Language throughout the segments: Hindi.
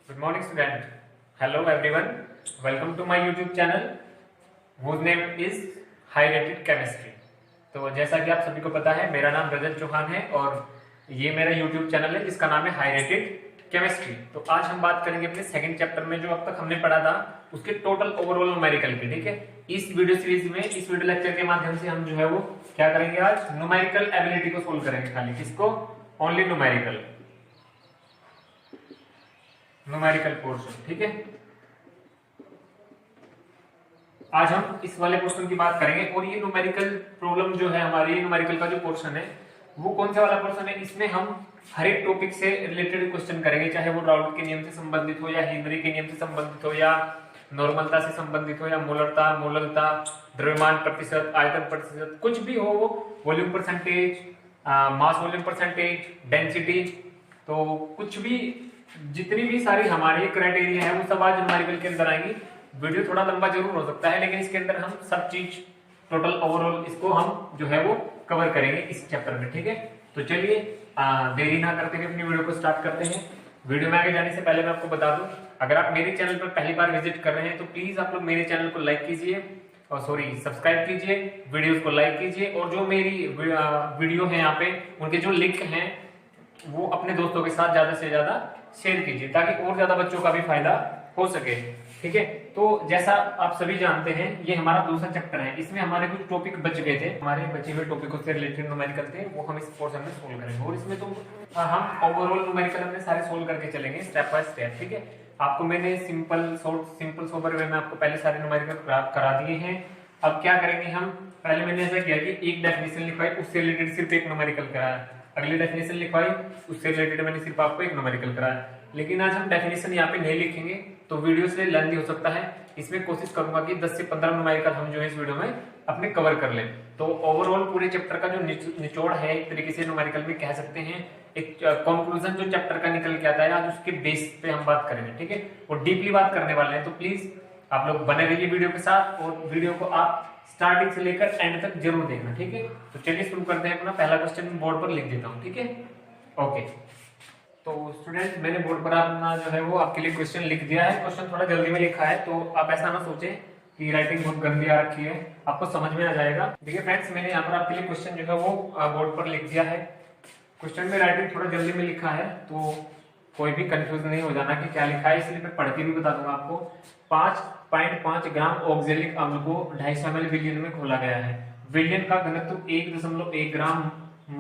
Good morning, student. Hello, everyone. Welcome to my YouTube channel, whose name is High Rated Chemistry. तो जैसा कि आप सभी को पता है, मेरा नाम रजत चौहान है और ये मेरा YouTube चैनल है जिसका नाम है हाई रेटेड केमिस्ट्री। तो आज हम बात करेंगे अपने सेकंड चैप्टर में जो अब तक हमने पढ़ा था उसके टोटल ओवरऑल न्यूमेरिकल की। ठीक है, इस वीडियो सीरीज में, इस वीडियो लेक्चर के माध्यम से हम जो है वो क्या करेंगे, आज न्यूमेरिकल एबिलिटी को सोल्व करेंगे। खाली किसको? Only numerical portion. ठीक है, आज हम इस वाले पोर्शन की बात करेंगे और ये न्यूमेरिकल प्रॉब्लम जो है हमारी, न्यूमेरिकल का जो पोर्शन है वो कौन सा वाला पोर्शन है, इसमें हम हर एक टॉपिक से रिलेटेड क्वेश्चन करेंगे, चाहे वो राउल्ट के नियम से संबंधित हो या हेनरी के नियम से संबंधित हो या नॉर्मलता से संबंधित हो या मोलरता, द्रव्यमान प्रतिशत, आयतन प्रतिशत, कुछ भी हो, वो volume percentage, mass volume percentage, density, तो कुछ भी, जितनी भी सारी हमारी क्राइटेरिया है वो सब आज न्यूमेरिकल के अंदर आएंगी। वीडियो थोड़ा लंबा जरूर हो सकता है, लेकिन इसके अंदर हम सब चीज टोटल ओवरऑल इसको हम जो है वो कवर करेंगे इस चैप्टर में। ठीक है, तो चलिए देरी ना करते हुए अपनी वीडियो को स्टार्ट करते हैं। वीडियो में आगे जाने से पहले मैं आपको बता दूं, अगर आप मेरे चैनल पर पहली बार विजिट कर रहे हैं तो प्लीज आप लोग मेरे चैनल को लाइक कीजिए और सब्सक्राइब कीजिए, वीडियोस को लाइक कीजिए और जो मेरी वीडियो है यहाँ पे उनके जो लिंक हैं वो अपने दोस्तों के साथ ज्यादा से ज्यादा शेयर कीजिए ताकि और ज्यादा बच्चों का भी फायदा हो सके। ठीक है, तो जैसा आप सभी जानते हैं ये हमारा दूसरा चैप्टर है, इसमें हमारे कुछ टॉपिक बच गए थे, हमारे बचे हुए टॉपिकों से रिलेटेड न्यूमेरिकल थे, वो हम इस पोर्शन में सोल्व करेंगे और इसमें तो हम ओवरऑल न्यूमेरिकल अपने सारे सोल्व करके चलेंगे स्टेप बाय स्टेप। ठीक है, आपको मैंने सिंपल सोबर वे में आपको पहले सारे न्यूमेरिकल करा दिए हैं। अब क्या करेंगे हम, पहले मैंने ऐसा किया कि एक डेफिनेशन लिखवाई, उससे रिलेटेड सिर्फ एक न्यूमेरिकल कराया, अगली डेफिनेशन लिखवाई, उससे रिलेटेड मैंने सिर्फ आपको एक न्यूमेरिकल कराया। लेकिन आज हम डेफिनेशन यहाँ पे नहीं लिखेंगे तो वीडियो से लेंथी हो सकता है, इसमें कोशिश करूंगा कि 10 से 15 न्यूमेरिकल हम जो है इस वीडियो में अपने कवर कर लें। तो ओवरऑल पूरे चैप्टर का जो निचोड़ है एक तरीके से न्यूमेरिकल में कह सकते हैं, एक कंक्लूजन जो चैप्टर का निकल के आता है आज उसके बेस पे हम बात करेंगे। ठीक है, और डीपली बात करने वाले हैं, तो प्लीज आप लोग बने रहिए वीडियो के साथ और वीडियो को आप स्टार्टिंग से लेकर एंड तक जरूर देखना। ठीक है, तो चलिए शुरू करते हैं। अपना पहला क्वेश्चन बोर्ड पर लिख देता हूँ। ठीक है, ओके। तो स्टूडेंट मैंने बोर्ड पर अपना जो है वो आपके लिए क्वेश्चन लिख दिया है। क्वेश्चन थोड़ा जल्दी में लिखा है तो आप ऐसा ना सोचें कि राइटिंग बहुत गंदी आ रखी है, आपको समझ में आ जाएगा। देखिए फ्रेंड्स, मैंने यहाँ पर आपके लिए क्वेश्चन जो है वो बोर्ड पर लिख दिया है। क्वेश्चन में राइटिंग थोड़ा जल्दी में लिखा है तो कोई भी कंफ्यूज नहीं हो जाना कि क्या लिखा है, इसलिए मैं पढ़ के भी बता दूंगा आपको। 5.5 ग्राम ऑक्जेलिक अम्ल को 250 ml विलियन में घोला गया है। विलियन का घनत्व 1.1 ग्राम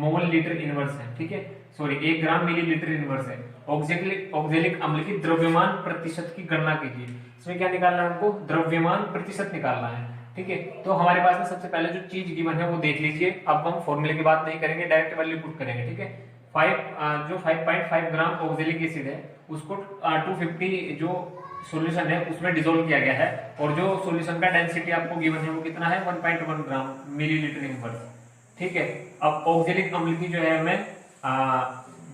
मोल लीटर इनवर्स है। ठीक है, सॉरी 1 ग्राम मिलीलीटर इनवर्स है। ऑक्जेलिक अम्ल की द्रव्यमान प्रतिशत की गणना कीजिए। इसमें क्या निकालना है हमको? द्रव्यमान प्रतिशत निकालना है। ठीक है, तो हमारे पास में सबसे पहले जो चीज गिवन है वो देख लीजिए। अब हम फॉर्मूले की बात नहीं करेंगे, डायरेक्ट वैल्यू पुट करेंगे। ठीक है, 5.5 ग्राम ऑक्जेलिक एसिड है उसको 250 जो सॉल्यूशन है उसमें डिसोल्व किया गया है और जो सॉल्यूशन का डेंसिटी आपको गिवन है वो कितना है? 1.1 ग्राम मिलीलीटर इनवर्स। ठीक है, अब ऑक्जेलिक अम्ल की जो है हमें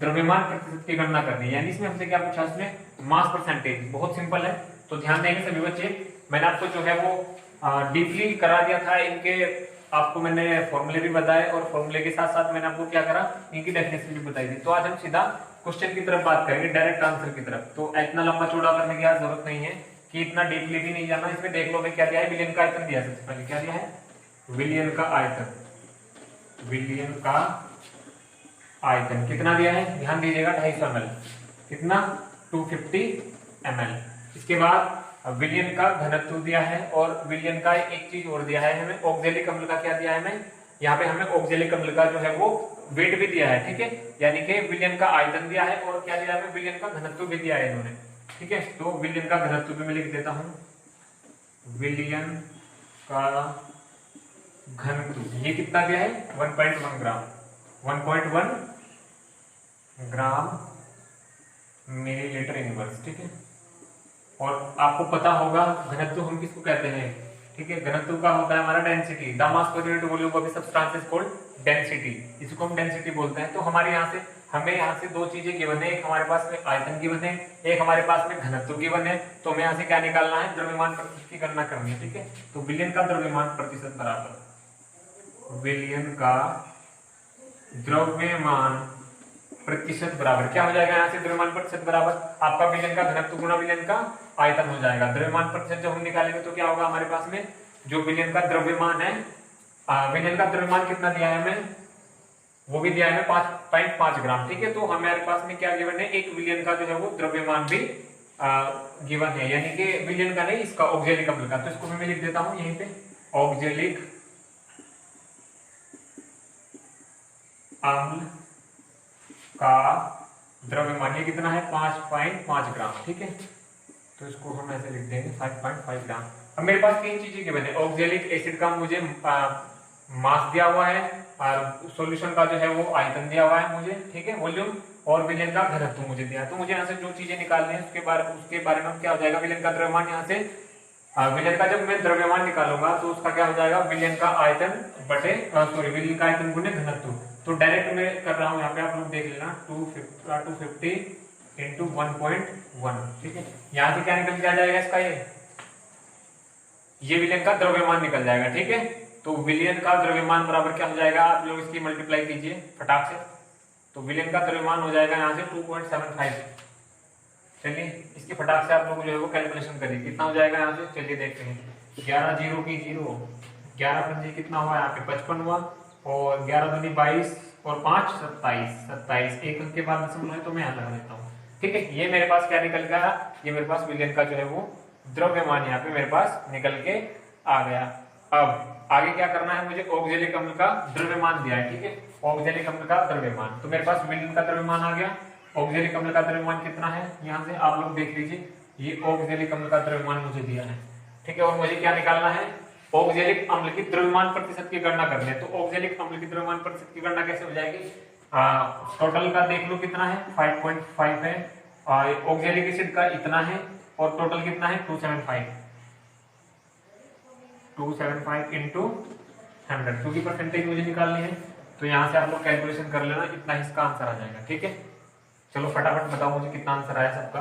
द्रव्यमान प्रतिशत की गणना करनी है, यानी इसमें हमसे क्या पूछा? इसमें मास परसेंटेज। बहुत सिंपल है, तो ध्यान देंगे सभी बच्चे। मैंने आपको जो है वो डीपली करा दिया था, इनके आपको मैंने फॉर्मूले भी बताए और फॉर्मूले के साथ साथ मैंने आपको क्या करा, इनकी डेफिनेशन भी बताई थी। तो आज हम सीधा क्वेश्चन की तरफ बात करेंगे, डायरेक्ट आंसर की तरफ। तो इतना लंबा चौड़ा करने की जरूरत नहीं है कि इतना डीपली भी नहीं जाना। इसमें देख लो मैं क्या दिया है, विलियन का आयतन दिया है। सबसे पहले क्या दिया है? विलियन का आयतन। विलियन का आयतन कितना दिया है? ध्यान दीजिएगा, 250 ml। कितना? 250 ml। इसके बाद विलियन का घनत्व दिया है और विलियन का एक चीज और दिया है हमें, ऑक्जेलिक अम्ल का क्या दिया है हमें? यहाँ पे हमें ऑक्जेलिक अम्ल का जो है वो वेट भी दिया है। ठीक है, यानी कि विलियन का आयतन दिया है और क्या दिया है? विलियन का घनत्व भी दिया है इन्होंने। ठीक है, तो विलियन का घनत्व भी मैं लिख देता हूँ। विलियन का घनत्व ये कितना दिया है? 1.1 ग्राम। 1.1 ग्राम मिलीलीटर इनवर्स। ठीक है, और आपको पता होगा घनत्व हम किसको कहते हैं? ठीक है, घनत्व का होता है हमारा density. The mass per unit volume of a substance is called density. इसको हम डेंसिटी बोलते हैं। तो हमारे हमें यहाँ से दो चीजें गिवन है, एक हमारे पास में आयतन गिवन है, एक हमारे पास में घनत्व गिवन है। तो हमें यहाँ से क्या निकालना है? द्रव्यमान प्रतिशत की गणना करनी है। ठीक है, तो विलियन का द्रव्यमान प्रतिशत बराबर विलियन का द्रव्यमान प्रतिशत बराबर क्या हो जाएगा, यहाँ से द्रव्यमान प्रतिशत बराबर आपका विलयन का घनत्व गुणा विलयन का आयतन हो जाएगा। द्रव्यमान प्रतिशत जब हम निकालेंगे तो क्या होगा हमारे पास में, जो विलयन का द्रव्यमान है, विलयन का द्रव्यमान कितना दिया है हमें, वो भी दिया है 5.5 ग्राम। ठीक है, तो हमारे पास में क्या गिवन है, एक विलयन का जो है वो द्रव्यमान भी गिवन है, यानी कि विलयन का नहीं, इसका ऑक्जेलिक अम्ल का। तो इसको मैं लिख देता हूं यहीं पे, ऑक्जेलिक अम्ल का द्रव्यमान ये कितना है, 5.5 ग्राम। ठीक है, तो इसको हम ऐसे लिख देंगे 5.5 ग्राम। अब मेरे पास तीन चीजें गिवन है, ऑक्जेलिक एसिड का मुझे मास दिया हुआ है, और सॉल्यूशन का जो है वो आयतन दिया हुआ है मुझे। ठीक है, वॉल्यूम और विलयन का घनत्व मुझे दिया है। तो मुझे यहाँ से जो चीजें निकालनी है उसके बारे में क्या हो जाएगा, विलयन का द्रव्यमान, यहाँ से विलयन का जब मैं द्रव्यमान निकालूंगा तो उसका क्या हो जाएगा, विलयन का आयतन बटे विलयन का आयतन गुणे घनत्व। तो डायरेक्ट मैं कर रहा हूँ यहाँ पे, आप लोग देख लेना, 250 इंटू 1.1। ठीक है, यहाँ से क्या निकल के आ जाएगा इसका, ये विलयन का द्रव्यमान निकल जाएगा। ठीक है, तो विलयन का द्रव्यमान बराबर क्या हो जाएगा, आप लोग इसकी मल्टीप्लाई कीजिए फटाक से, तो विलयन का द्रव्यमान हो जाएगा यहाँ से 2.75। चलिए इसकी फटाक से आप लोग जो है वो कैलकुलेशन करिए, कितना हो जाएगा यहाँ से, चलिए देखते हैं। 11 जीरो की जीरो, 11 पंजे कितना हुआ यहाँ पे 55 हुआ, और 11 दूनी 22 और 5 27, एक अंक के बाद दशमलव है तो मैं यहाँ लगा देता हूँ। ठीक है, ये मेरे पास क्या निकल गया, ये मेरे पास विलयन का जो है वो द्रव्यमान यहाँ पे मेरे पास निकल के आ गया। अब आगे क्या करना है मुझे, ऑक्जेलिक अम्ल का द्रव्यमान दिया है। ठीक है, ऑक्जेलिक अम्ल का द्रव्यमान, तो मेरे पास विलयन का द्रव्यमान आ गया। ऑक्जेलिक अम्ल का द्रव्यमान कितना है, यहाँ से आप लोग देख लीजिए, ये ऑक्जेलिक अम्ल का द्रव्यमान मुझे दिया है। ठीक है, और मुझे क्या निकालना है, ऑक्जेलिक अम्ल की द्रव्यमान प्रतिशत की गणना करनी है। तो ऑक्जेलिक अम्ल की द्रव्यमान प्रतिशत की गणना कैसे हो जाएगी, टोटल का देख लो कितना है, 5.5 है, ऑक्जेलिक एसिड का इतना है, और टोटल कितना है 275 इंटू 100, क्योंकि परसेंटेज मुझे निकालनी है। तो यहाँ से आप लोग कैलकुलेशन कर लेना, इतना इसका आंसर आ जाएगा। ठीक है, चलो फटाफट बताओ मुझे कितना आंसर आया सबका।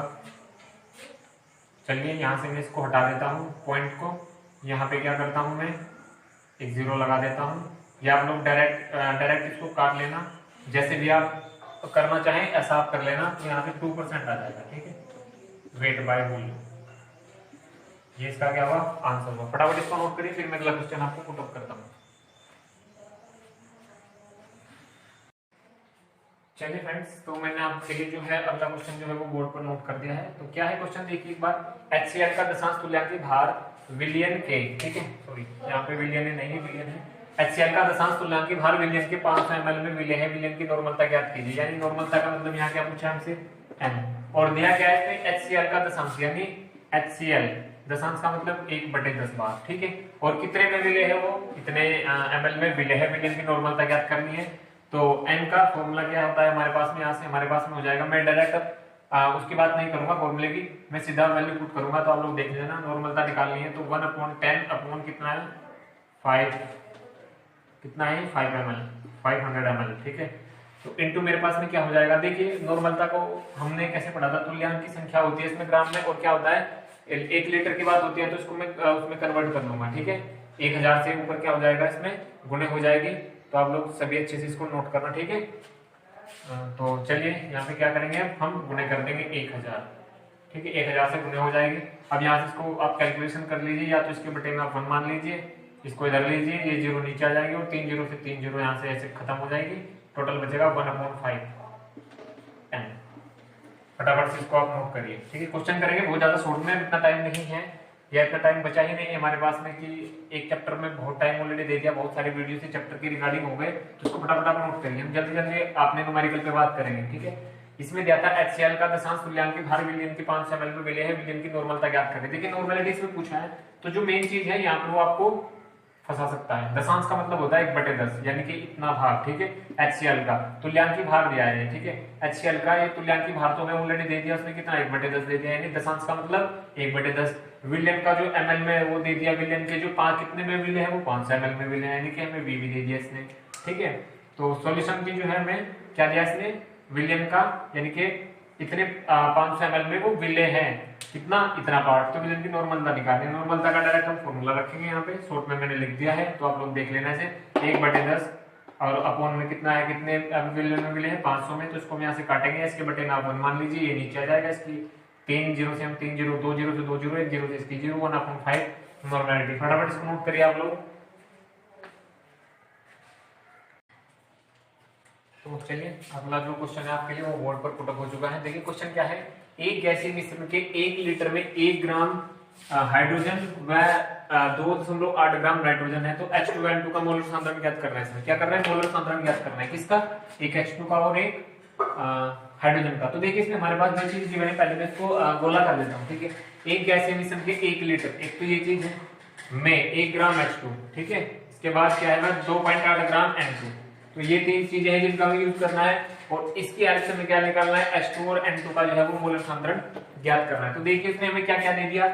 चलिए यहाँ से मैं इसको हटा देता हूँ, पॉइंट को यहाँ पे क्या करता हूँ मैं, एक 0 लगा देता हूँ, या आप लोग डायरेक्ट इसको काट लेना, जैसे भी आप करना चाहें ऐसा आप कर लेना। तो यहाँ से 2% आ जाएगा। ठीक है, वेट बाय वॉल्यूम, ये इसका क्या हुआ, आंसर हुआ। फटाफट इसको नोट करिए, फिर मैं अगला क्वेश्चन आपको पुट अप करता हूँ। चलिए फ्रेंड्स, तो मैंने आपके लिए जो है अगला क्वेश्चन जो है वो बोर्ड पर नोट कर दिया है। तो क्या है क्वेश्चन, देखिए एक बार, HCl का दशांश तुल्यांकी भार विलयन के, ठीक है, सॉरी यहाँ पे विलयन नहीं है, विलयन है। HCl का दशांश तुल्यांकी भार विलयन के 500 ml में विलय है, विलयन की नॉर्मलता ज्ञात कीजिए। यानी नॉर्मलता का मतलब यहाँ क्या पूछा हमसे, m, और दिया क्या है HCl का दशांश, यानी HCl दशांश का मतलब 1/10 बार। ठीक है, और कितने में विलय है, वो इतने ml में विलय है, विलयन की नॉर्मलता ज्ञात करनी है। तो n का फॉर्मूला क्या होता है हमारे पास में, यहाँ से हमारे पास में हो जाएगा, मैं डायरेक्ट उसकी बात नहीं करूंगा फॉर्मूले की, मैं सीधा वैल्यू पुट करूंगा। तो आप लोग देख लेना, नॉर्मलता निकालनी है तो 1/10 अपॉन कितना है 5, कितना है 5 ml, 500 ml। ठीक है, तो इनटू मेरे पास में क्या हो जाएगा, देखिए नॉर्मलता को हमने कैसे पढ़ा था, तुल्यांक की संख्या होती है इसमें ग्राम में, और क्या होता है 1 लीटर की बात होती है, तो इसको मैं उसमें कन्वर्ट कर लूंगा। ठीक है, 1000 से ऊपर क्या हो जाएगा, इसमें गुणे हो जाएगी। तो आप लोग सभी अच्छे से इसको नोट करना। ठीक है, तो चलिए यहाँ पे क्या करेंगे, हम गुणे कर देंगे 1000। ठीक है, 1000 से गुणे हो जाएगी। अब यहाँ से इसको आप कैलकुलेशन कर लीजिए, या तो इसके बटे में आप 1 मान लीजिए, इसको इधर लीजिए, ये 0 नीचे आ जाएगी, और 3 0 से 3 0 यहाँ से ऐसे खत्म हो जाएगी। टोटल बचेगा 1/5 n। फटाफट से इसको आप नोट करिए। ठीक है, क्वेश्चन करेंगे बहुत ज्यादा शॉर्ट में, इतना टाइम नहीं है, या इतना टाइम बचा ही नहीं है हमारे पास में कि एक चैप्टर में बहुत टाइम ऑलरेडी दे दिया, बहुत सारे वीडियो से चैप्टर की रिगार्डिंग हो गए। तो इसको फटाफट आप नोट करिए, हम जल्दी जल्दी आपने न्यूमेरिकल पे बात करेंगे। ठीक है, इसमें दिया था HCl का दशांश तुल्यांकी भार विलयन के 500 ml में विलय है, विलयन की नॉर्मलता ज्ञात करें। देखिए नॉर्मलिटी इसमें पूछा है, तो जो मेन चीज है यहाँ पर वो आपको फंसा सकता है। दशांश का मतलब होता है 1/10, यानी कि इतना भाग। ठीक है, HCl का तुल्यांकी भार दिया है। ठीक है, HCl का ये तुल्यांकी भार तो मैं ऑलरेडी दे दिया, उसमें कितना 1/10 दे दिया, यानी दशांश का मतलब 1/10। विलयन का जो ml में वो दे दिया, विलयन के जो 5 कितने में विलय है, वो 500 ml में विलय है, यानी कि हमें v भी दे दिया इसने। ठीक है, तो सॉल्यूशन की जो है हमें क्या दिया इसने, विलयन का, यानी कि इतने 500 ml में वो विलय है, कितना, इतना पार्ट। तो विलयन की नॉर्मलता निकालनी है, नॉर्मलता का डायरेक्ट हम फॉर्मूला रखेंगे यहाँ पे, शॉर्ट में मैंने लिख दिया है, तो आप लोग देख लेना इसे 1/10 और अपॉन में कितना है, कितने वैल्यू में मिले हैं 500 में, तो इसको हम यहाँ से काटेंगे, इसके बटे ना 1 मान लीजिए, ये नीचे आ जाएगा, इसकी 3 जीरो से हम 3 जीरो, 2 जीरो से 2 जीरो, 1 जीरो से इसकी 0, 1/5 नॉर्मलिटी। फटाफट इसको नोट करिए आप लोग। तो चलिए अगला जो क्वेश्चन है आपके लिए वो बोर्ड पर पुटअप हो चुका है। देखिए क्वेश्चन क्या है, एक गैसीय मिश्रण के 1 लीटर में 1 ग्राम हाइड्रोजन व 2.8 ग्राम नाइट्रोजन है, तो H2N2 का मोलर सांद्रण ज्ञात करना है। इसमें क्या करना है, मोलर सांद्रण ज्ञात करना है, किसका, एक H2 का और एक हाइड्रोजन का। तो देखिए इसमें हमारे पास जो चीज गिवन है, पहले मैं इसको गोला कर देता हूँ, ठीक है। एक गैसीय मिश्रण के 1 लीटर, एक तो ये चीज है में 1 ग्राम H2, ठीक है, इसके बाद क्या है 2.8 ग्राम N2, तो ये 3 चीजें हैं जिनका हमें यूज करना है, और इसकी हेल्प से हमें क्या निकालना है, H2 और N2 का जो है वो मोलर सांद्रण ज्ञात करना है। तो देखिए इसने हमें क्या क्या दे दिया,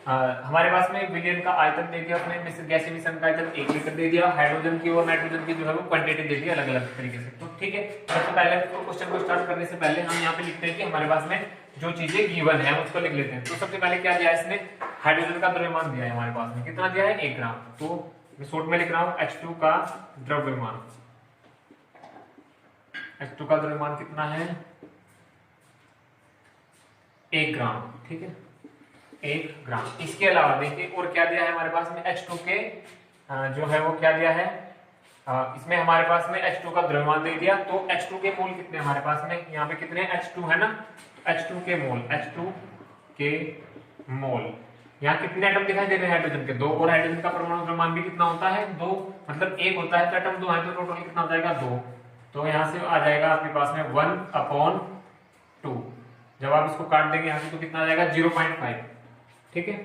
हमारे पास में विलयन का आयतन दे दिया, उसने गैसीय मिश्रण का आयतन 1 लीटर दे दिया, हाइड्रोजन की और नाइट्रोजन की जो है वो क्वांटिटी दे दी अलग अलग तरीके से। तो ठीक है, सबसे पहले तो क्वेश्चन को स्टार्ट करने से पहले हम यहाँ पे लिखते हैं कि हमारे पास में जो चीजें गिवन है उसको लिख लेते हैं। तो सबसे पहले क्या दिया है इसने, हाइड्रोजन का द्रव्यमान दिया है हमारे पास में, कितना दिया है 1 ग्राम, तो मैं शॉर्ट में लिख रहा हूँ H2 का द्रव्यमान, H2 का द्रव्यमान कितना है 1 ग्राम, ठीक है 1 ग्राम। इसके अलावा देखिए और क्या दिया है हमारे पास में, H2 के जो है वो क्या दिया है, इसमें हमारे पास में H2 का द्रव्यमान दे दिया, तो H2 के मोल कितने हमारे पास में, यहाँ पे कितने H2 है ना, H2 के मोल, H2 के मोल, यहाँ कितने एटम दिखाई दे रहे हैं हाइड्रोजन के 2, और हाइड्रोजन का परमाणु द्रव्यमान भी कितना होता है 2, मतलब 1 होता है तो एटम 2 है, तो टोटल कितना हो जाएगा 2, तो यहाँ से आ जाएगा आपके पास में 1/2। जब आप इसको काट देंगे यहाँ से तो कितना आ जाएगा 0.5, ठीक है,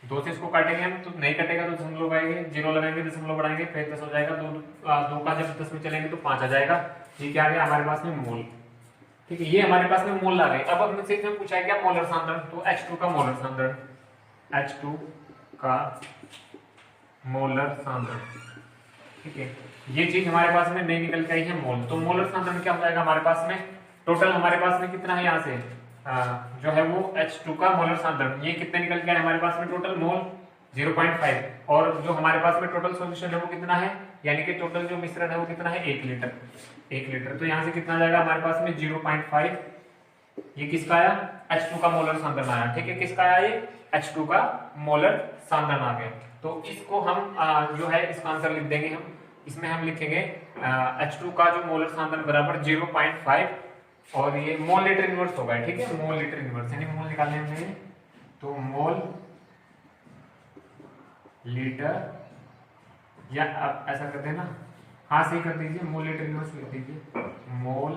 2 से इसको काटेंगे हम तो नहीं कटेगा, तो दशमलव आएंगे, 0 लगाएंगे, दशमलव बढ़ाएंगे, फिर 10 हो जाएगा, 2 का जब 10 में चलेंगे तो 5 आ जाएगा। ये क्या आ गया हमारे पास में मोल, ठीक है, ये हमारे पास में मोल आ गए। अब हमसे पूछा है क्या मोलर सांद्रण, तो H2 का मोलर सांद्रण, H2 का मोलर सांद्रण, ठीक है, ये चीज हमारे पास में नहीं निकल के आई है मोल, तो मोलर सांद्रण क्या हो जाएगा हमारे पास में, टोटल हमारे पास में कितना है यहाँ से जो है वो H2 का मोलर सांद्रण, ये कितने निकल के आए हमारे पास में, टोटल मोल 0.5, और जो हमारे पास में टोटल सॉल्यूशन है वो कितना है, यानी कि टोटल जो मिश्रण है वो कितना है 1 लीटर, 1 लीटर, तो यहाँ से कितना जाएगा हमारे पास में 0.5, ये किसका आया H2 का मोलर सांद्रण आया, ठीक है, किसका आया ये H2 का मोलर सांद्रण आ गया। तो इसको हम जो है इसका आंसर लिख देंगे हम, इसमें हम लिखेंगे H2 का जो मोलर सांद्रण बराबर 0.5, और ये मोल लीटर इनवर्स होगा, ठीक है, मोल लीटर इनवर्स, यानी मोल निकालने में, तो मोल लीटर, या आप ऐसा करते हैं ना, हाँ सही कर दीजिए, मोल लीटर इनवर्स लिख दीजिए, मोल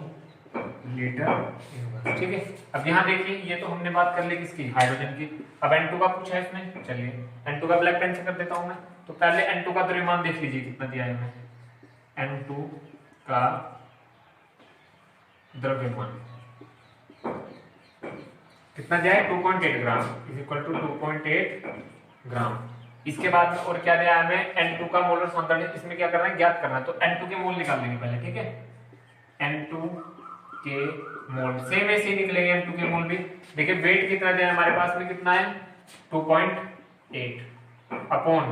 लीटर इनवर्स, ठीक है। अब यहाँ देखिए ये तो हमने बात कर ली किसकी, हाइड्रोजन की। अब N2 का पूछा है इसमें, चलिए N2 का ब्लैक पेन से कर देता हूं मैं। तो पहले N2 का द्रव्यमान देख लीजिए कितना दिया है हमें, N2 का द्रव्यमान कितना दिया है 2.8 ग्राम इज इक्वल टू 2.8 ग्राम। इसके बाद में और क्या दिया है हमें, N2 का मोलर सांद्रण, इसमें क्या करना है ज्ञात करना है, तो N2 के मोल निकाल लेंगे पहले, ठीक है, N2 के मोल सेम ऐसे ही निकलेंगे, N2 के मोल भी। देखिए वेट कितना दिया है हमारे पास में, कितना है 2.8 अपॉन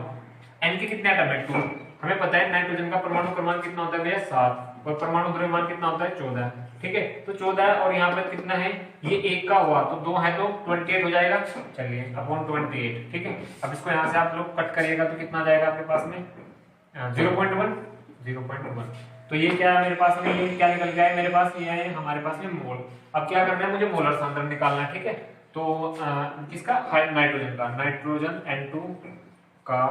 N के कितने एटम है 2, हमें पता है नाइट्रोजन का परमाणु क्रमांक कितना होता है भैया 7, और परमाणु द्रव्यमान कितना होता है 14, ठीक है, तो 14 और यहाँ पर कितना है, ये 1 का हुआ तो 2 है तो 28 हो जाएगा, चलिए अपॉन 28, ठीक है। अब इसको यहाँ से आप लोग कट करिएगा तो कितना जाएगा आपके पास में 0.1, तो ये क्या है मेरे पास में, ये क्या निकल गया है मेरे पास, ये है हमारे पास में मोल। अब क्या करना है मुझे मोलर सांद्रण निकालना है, ठीक है, तो किसका, नाइट्रोजन का, नाइट्रोजन N2 का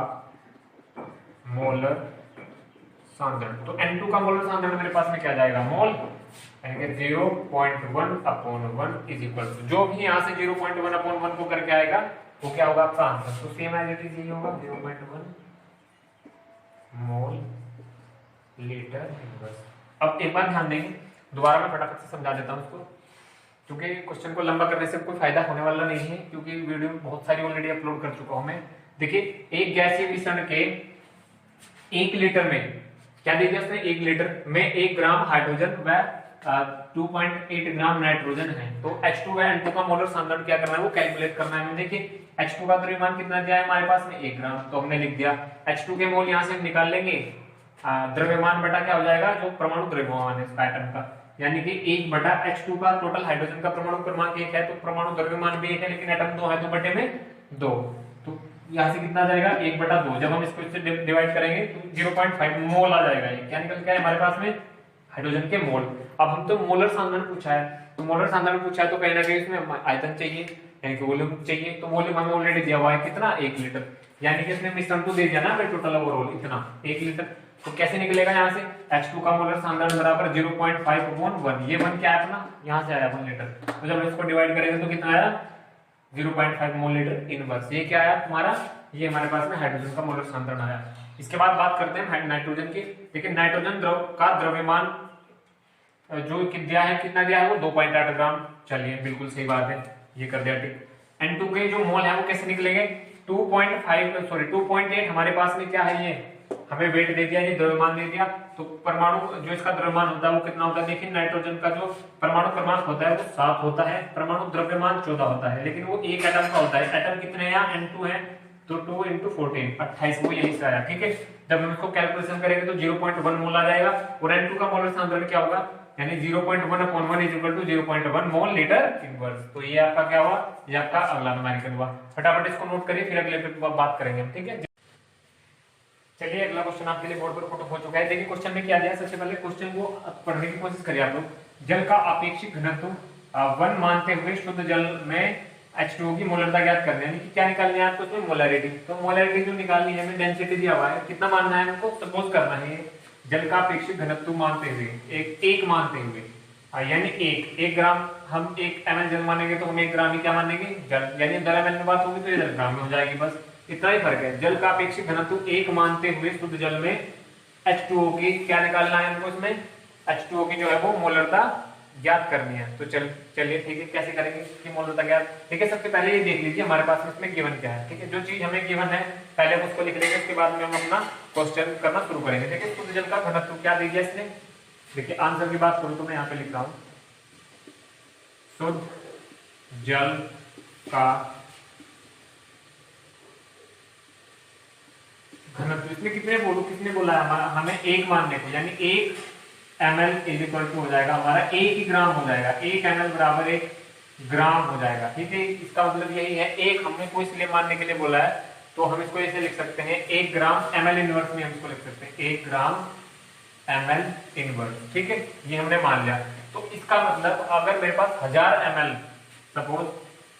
मोलर सांद्रण, तो N2 का मोलर सांद्रण मेरे पास में क्या जाएगा मोल, यानी कि 0.1/1 इज इक्वल टू, जो भी यहाँ से 0.1/1 को करके आएगा वो क्या होगा आपका आंसर, तो सेम एज इट इज यही होगा 0.1 मोल लीटर इनवर्स। अब एक बार ध्यान देंगे, दोबारा मैं फटाफट से समझा देता हूँ उसको, क्योंकि क्वेश्चन को लंबा करने से कोई फायदा होने वाला नहीं है, क्योंकि वीडियो बहुत सारी ऑलरेडी अपलोड कर चुका हूं मैं। देखिए एक गैसीय मिश्रण के 1 लीटर में क्या दे दिया उसने, 1 लीटर में 1 ग्राम हाइड्रोजन व 2.8 ग्राम नाइट्रोजन है, तो H2 व N2 का मोलर सांद्रण क्या करना है वो कैलकुलेट करना है। देखिए H2 का द्रव्यमान कितना दिया है हमारे पास में 1 ग्राम, तो हमने लिख दिया H2 के मोल यहाँ से हम निकाल लेंगे, द्रव्यमान बटा क्या हो जाएगा, जो परमाणु द्रव्यमान है इसका एटम का, यानी कि 1 बटा H2 का टोटल हाइड्रोजन का परमाणु क्रमांक 1 है, तो परमाणु द्रव्यमान भी 1 है, लेकिन एटम 2 है, 2 बटे में 2, तो यहाँ से कितना आ जाएगा 1 बटा 2। जब हम इसको इससे डिवाइड करेंगे तो 0.5 मोल आ जाएगा। ये क्या निकल क्या है हमारे पास में, हाइड्रोजन के मोल। अब हम तो मोलर सांद्रण पूछा है, तो मोलर सांद्रण पूछा है तो कहीं ना कहीं इसमें आयतन चाहिए, यानी कि वॉल्यूम चाहिए, तो वॉल्यूम हमें ऑलरेडी दिया हुआ है कितना, 1 लीटर, यानी कि इसमें मिश्रण तो दे दिया ना हमें टोटल ओवरऑल इतना 1 लीटर। तो कैसे निकलेगा यहाँ से, H2 का मोलर सांद्रण बराबर 0.5/1, ये 1 क्या है अपना, यहाँ से आया 1 लीटर, तो जब हम इसको डिवाइड करेंगे तो कितना आया 0.5 मोल लीटर इनवर्स। ये क्या आया तुम्हारा, ये हमारे पास में हाइड्रोजन का मोलर सांद्रण आया। इसके बाद बात करते हैं नाइट्रोजन की। देखिए नाइट्रोजन द्रव का द्रव्यमान जो दिया है, कितना दिया है वो 2.8 ग्राम, चलिए बिल्कुल सही बात है, ये कर दिया टिक। N2 के जो मोल है वो कैसे निकलेंगे, 2.8 हमारे पास में क्या है, ये हमें वेट दे दिया, ये द्रव्यमान दे दिया, तो परमाणु जो इसका द्रव्यमान होता है वो कितना होता है, देखिए नाइट्रोजन का जो परमाणु क्रमांक होता है वो 7 होता है, परमाणु द्रव्यमान 14 होता है, लेकिन वो एक एटम का होता है। एटम कितने हैं, N2 है, तो 2 × 14 28, वो यही से आया, ठीक है। जब हम इसको कैलकुलेशन करेंगे तो 0.1 मोल आ जाएगा, और N2 का मोलर सांद्रण क्या होगा, यानी 0.1/1 = 0.1 मोल लीटर इनवर्स। तो ये आपका क्या हुआ, ये आपका अगला न्यूमेरिकल हुआ। फटाफट इसको नोट करिए, फिर अगले पे बात करेंगे हम, ठीक है। चलिए अगला क्वेश्चन आपके लिए बोर्ड पर फोटो हो चुका है। देखिए क्वेश्चन में क्या दिया, सबसे पहले क्वेश्चन को पढ़ने की कोशिश करिए आप लोग। जल का अपेक्षित घनत्व 1 मानते हुए शुद्ध जल में H2O की मोलरता ज्ञात करनी है, यानी कि क्या निकालनी है आपको इसमें, मोलैरिटी। तो मोलैरिटी जो निकालनी है, हमें डेंसिटी दिया हुआ है, कितना मानना है हमको, सपोज करना है जल का अपेक्षित घनत्व मानते हुए एक मानते हुए, यानी 1 ग्राम, हम 1 ml जल मानेंगे तो हम 1 ग्राम ही क्या मानेंगे जल, यानी 10 ml में बात होगी तो ये 10 ग्राम में हो जाएगी, बस इतना ही फर्क है। जल का अपेक्षित घनत्व 1 मानते हुए शुद्ध जल में H2O की क्या निकालना है हमको, इसमें H2O की जो है वो मोलरता ज्ञात करनी है। तो चलिए ठीक है, कैसे करेंगे कि मोलरता ज्ञात, ठीक है। सबसे पहले ये देख लीजिए हमारे पास इसमें गिवन क्या है, ठीक है। जो चीज हमें गिवन है पहले हम उसको लिख लेंगे, उसके बाद में हम अपना क्वेश्चन करना शुरू करेंगे। देखिए शुद्ध जल का घनत्व क्या दे दिया इसने, देखिए आंसर की बात करूं तो मैं यहाँ पे लिख रहा हूँ, शुद्ध जल का घनत्व, इसमें किसने बोला है, हमें 1 मानने को, यानी 1 ml = हो जाएगा हमारा 1 ग्राम हो जाएगा, 1 ml बराबर 1 ग्राम हो जाएगा, ठीक है। इसका मतलब यही है, 1 हमने को इसलिए मानने के लिए बोला है, तो हम इसको ऐसे लिख सकते हैं 1 ग्राम ml इनवर्स में हम इसको लिख सकते हैं 1 ग्राम ml इनवर्स, ठीक है। ये हमने मान लिया। तो इसका मतलब अगर मेरे पास 1000 ml, सपोज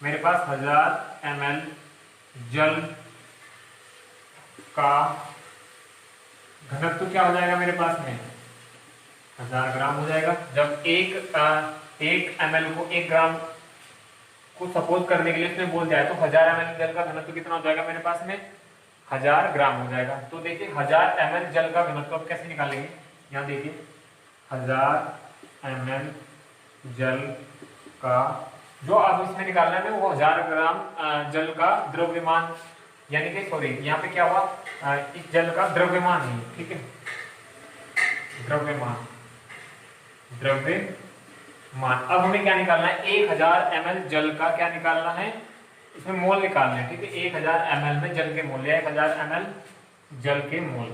मेरे पास 1000 ml जल का घनत्व क्या हो जाएगा मेरे पास में, 1000 ग्राम हो जाएगा। जब 1 ml को 1 ग्राम को सपोज करने के लिए इसने बोल दिया है, तो 1000 ml जल का घनत्व कितना हो जाएगा मेरे पास में, 1000 ग्राम हो जाएगा। तो देखिए 1000 ml जल का घनत्व अब कैसे निकालेंगे, यहाँ देखिए 1000 ml जल का जो अब इसमें निकालना है वो 1000 ग्राम जल का द्रव्यमान, यानी कि सॉरी यहाँ पे क्या हुआ, इस जल का द्रव्यमान है, ठीक है, द्रव्यमान। अब हमें क्या निकालना है, 1000 ml जल का क्या निकालना है, इसमें मोल निकालना है, ठीक है। 1000 ml में जल के मोल, या 1000 ml जल के मोल,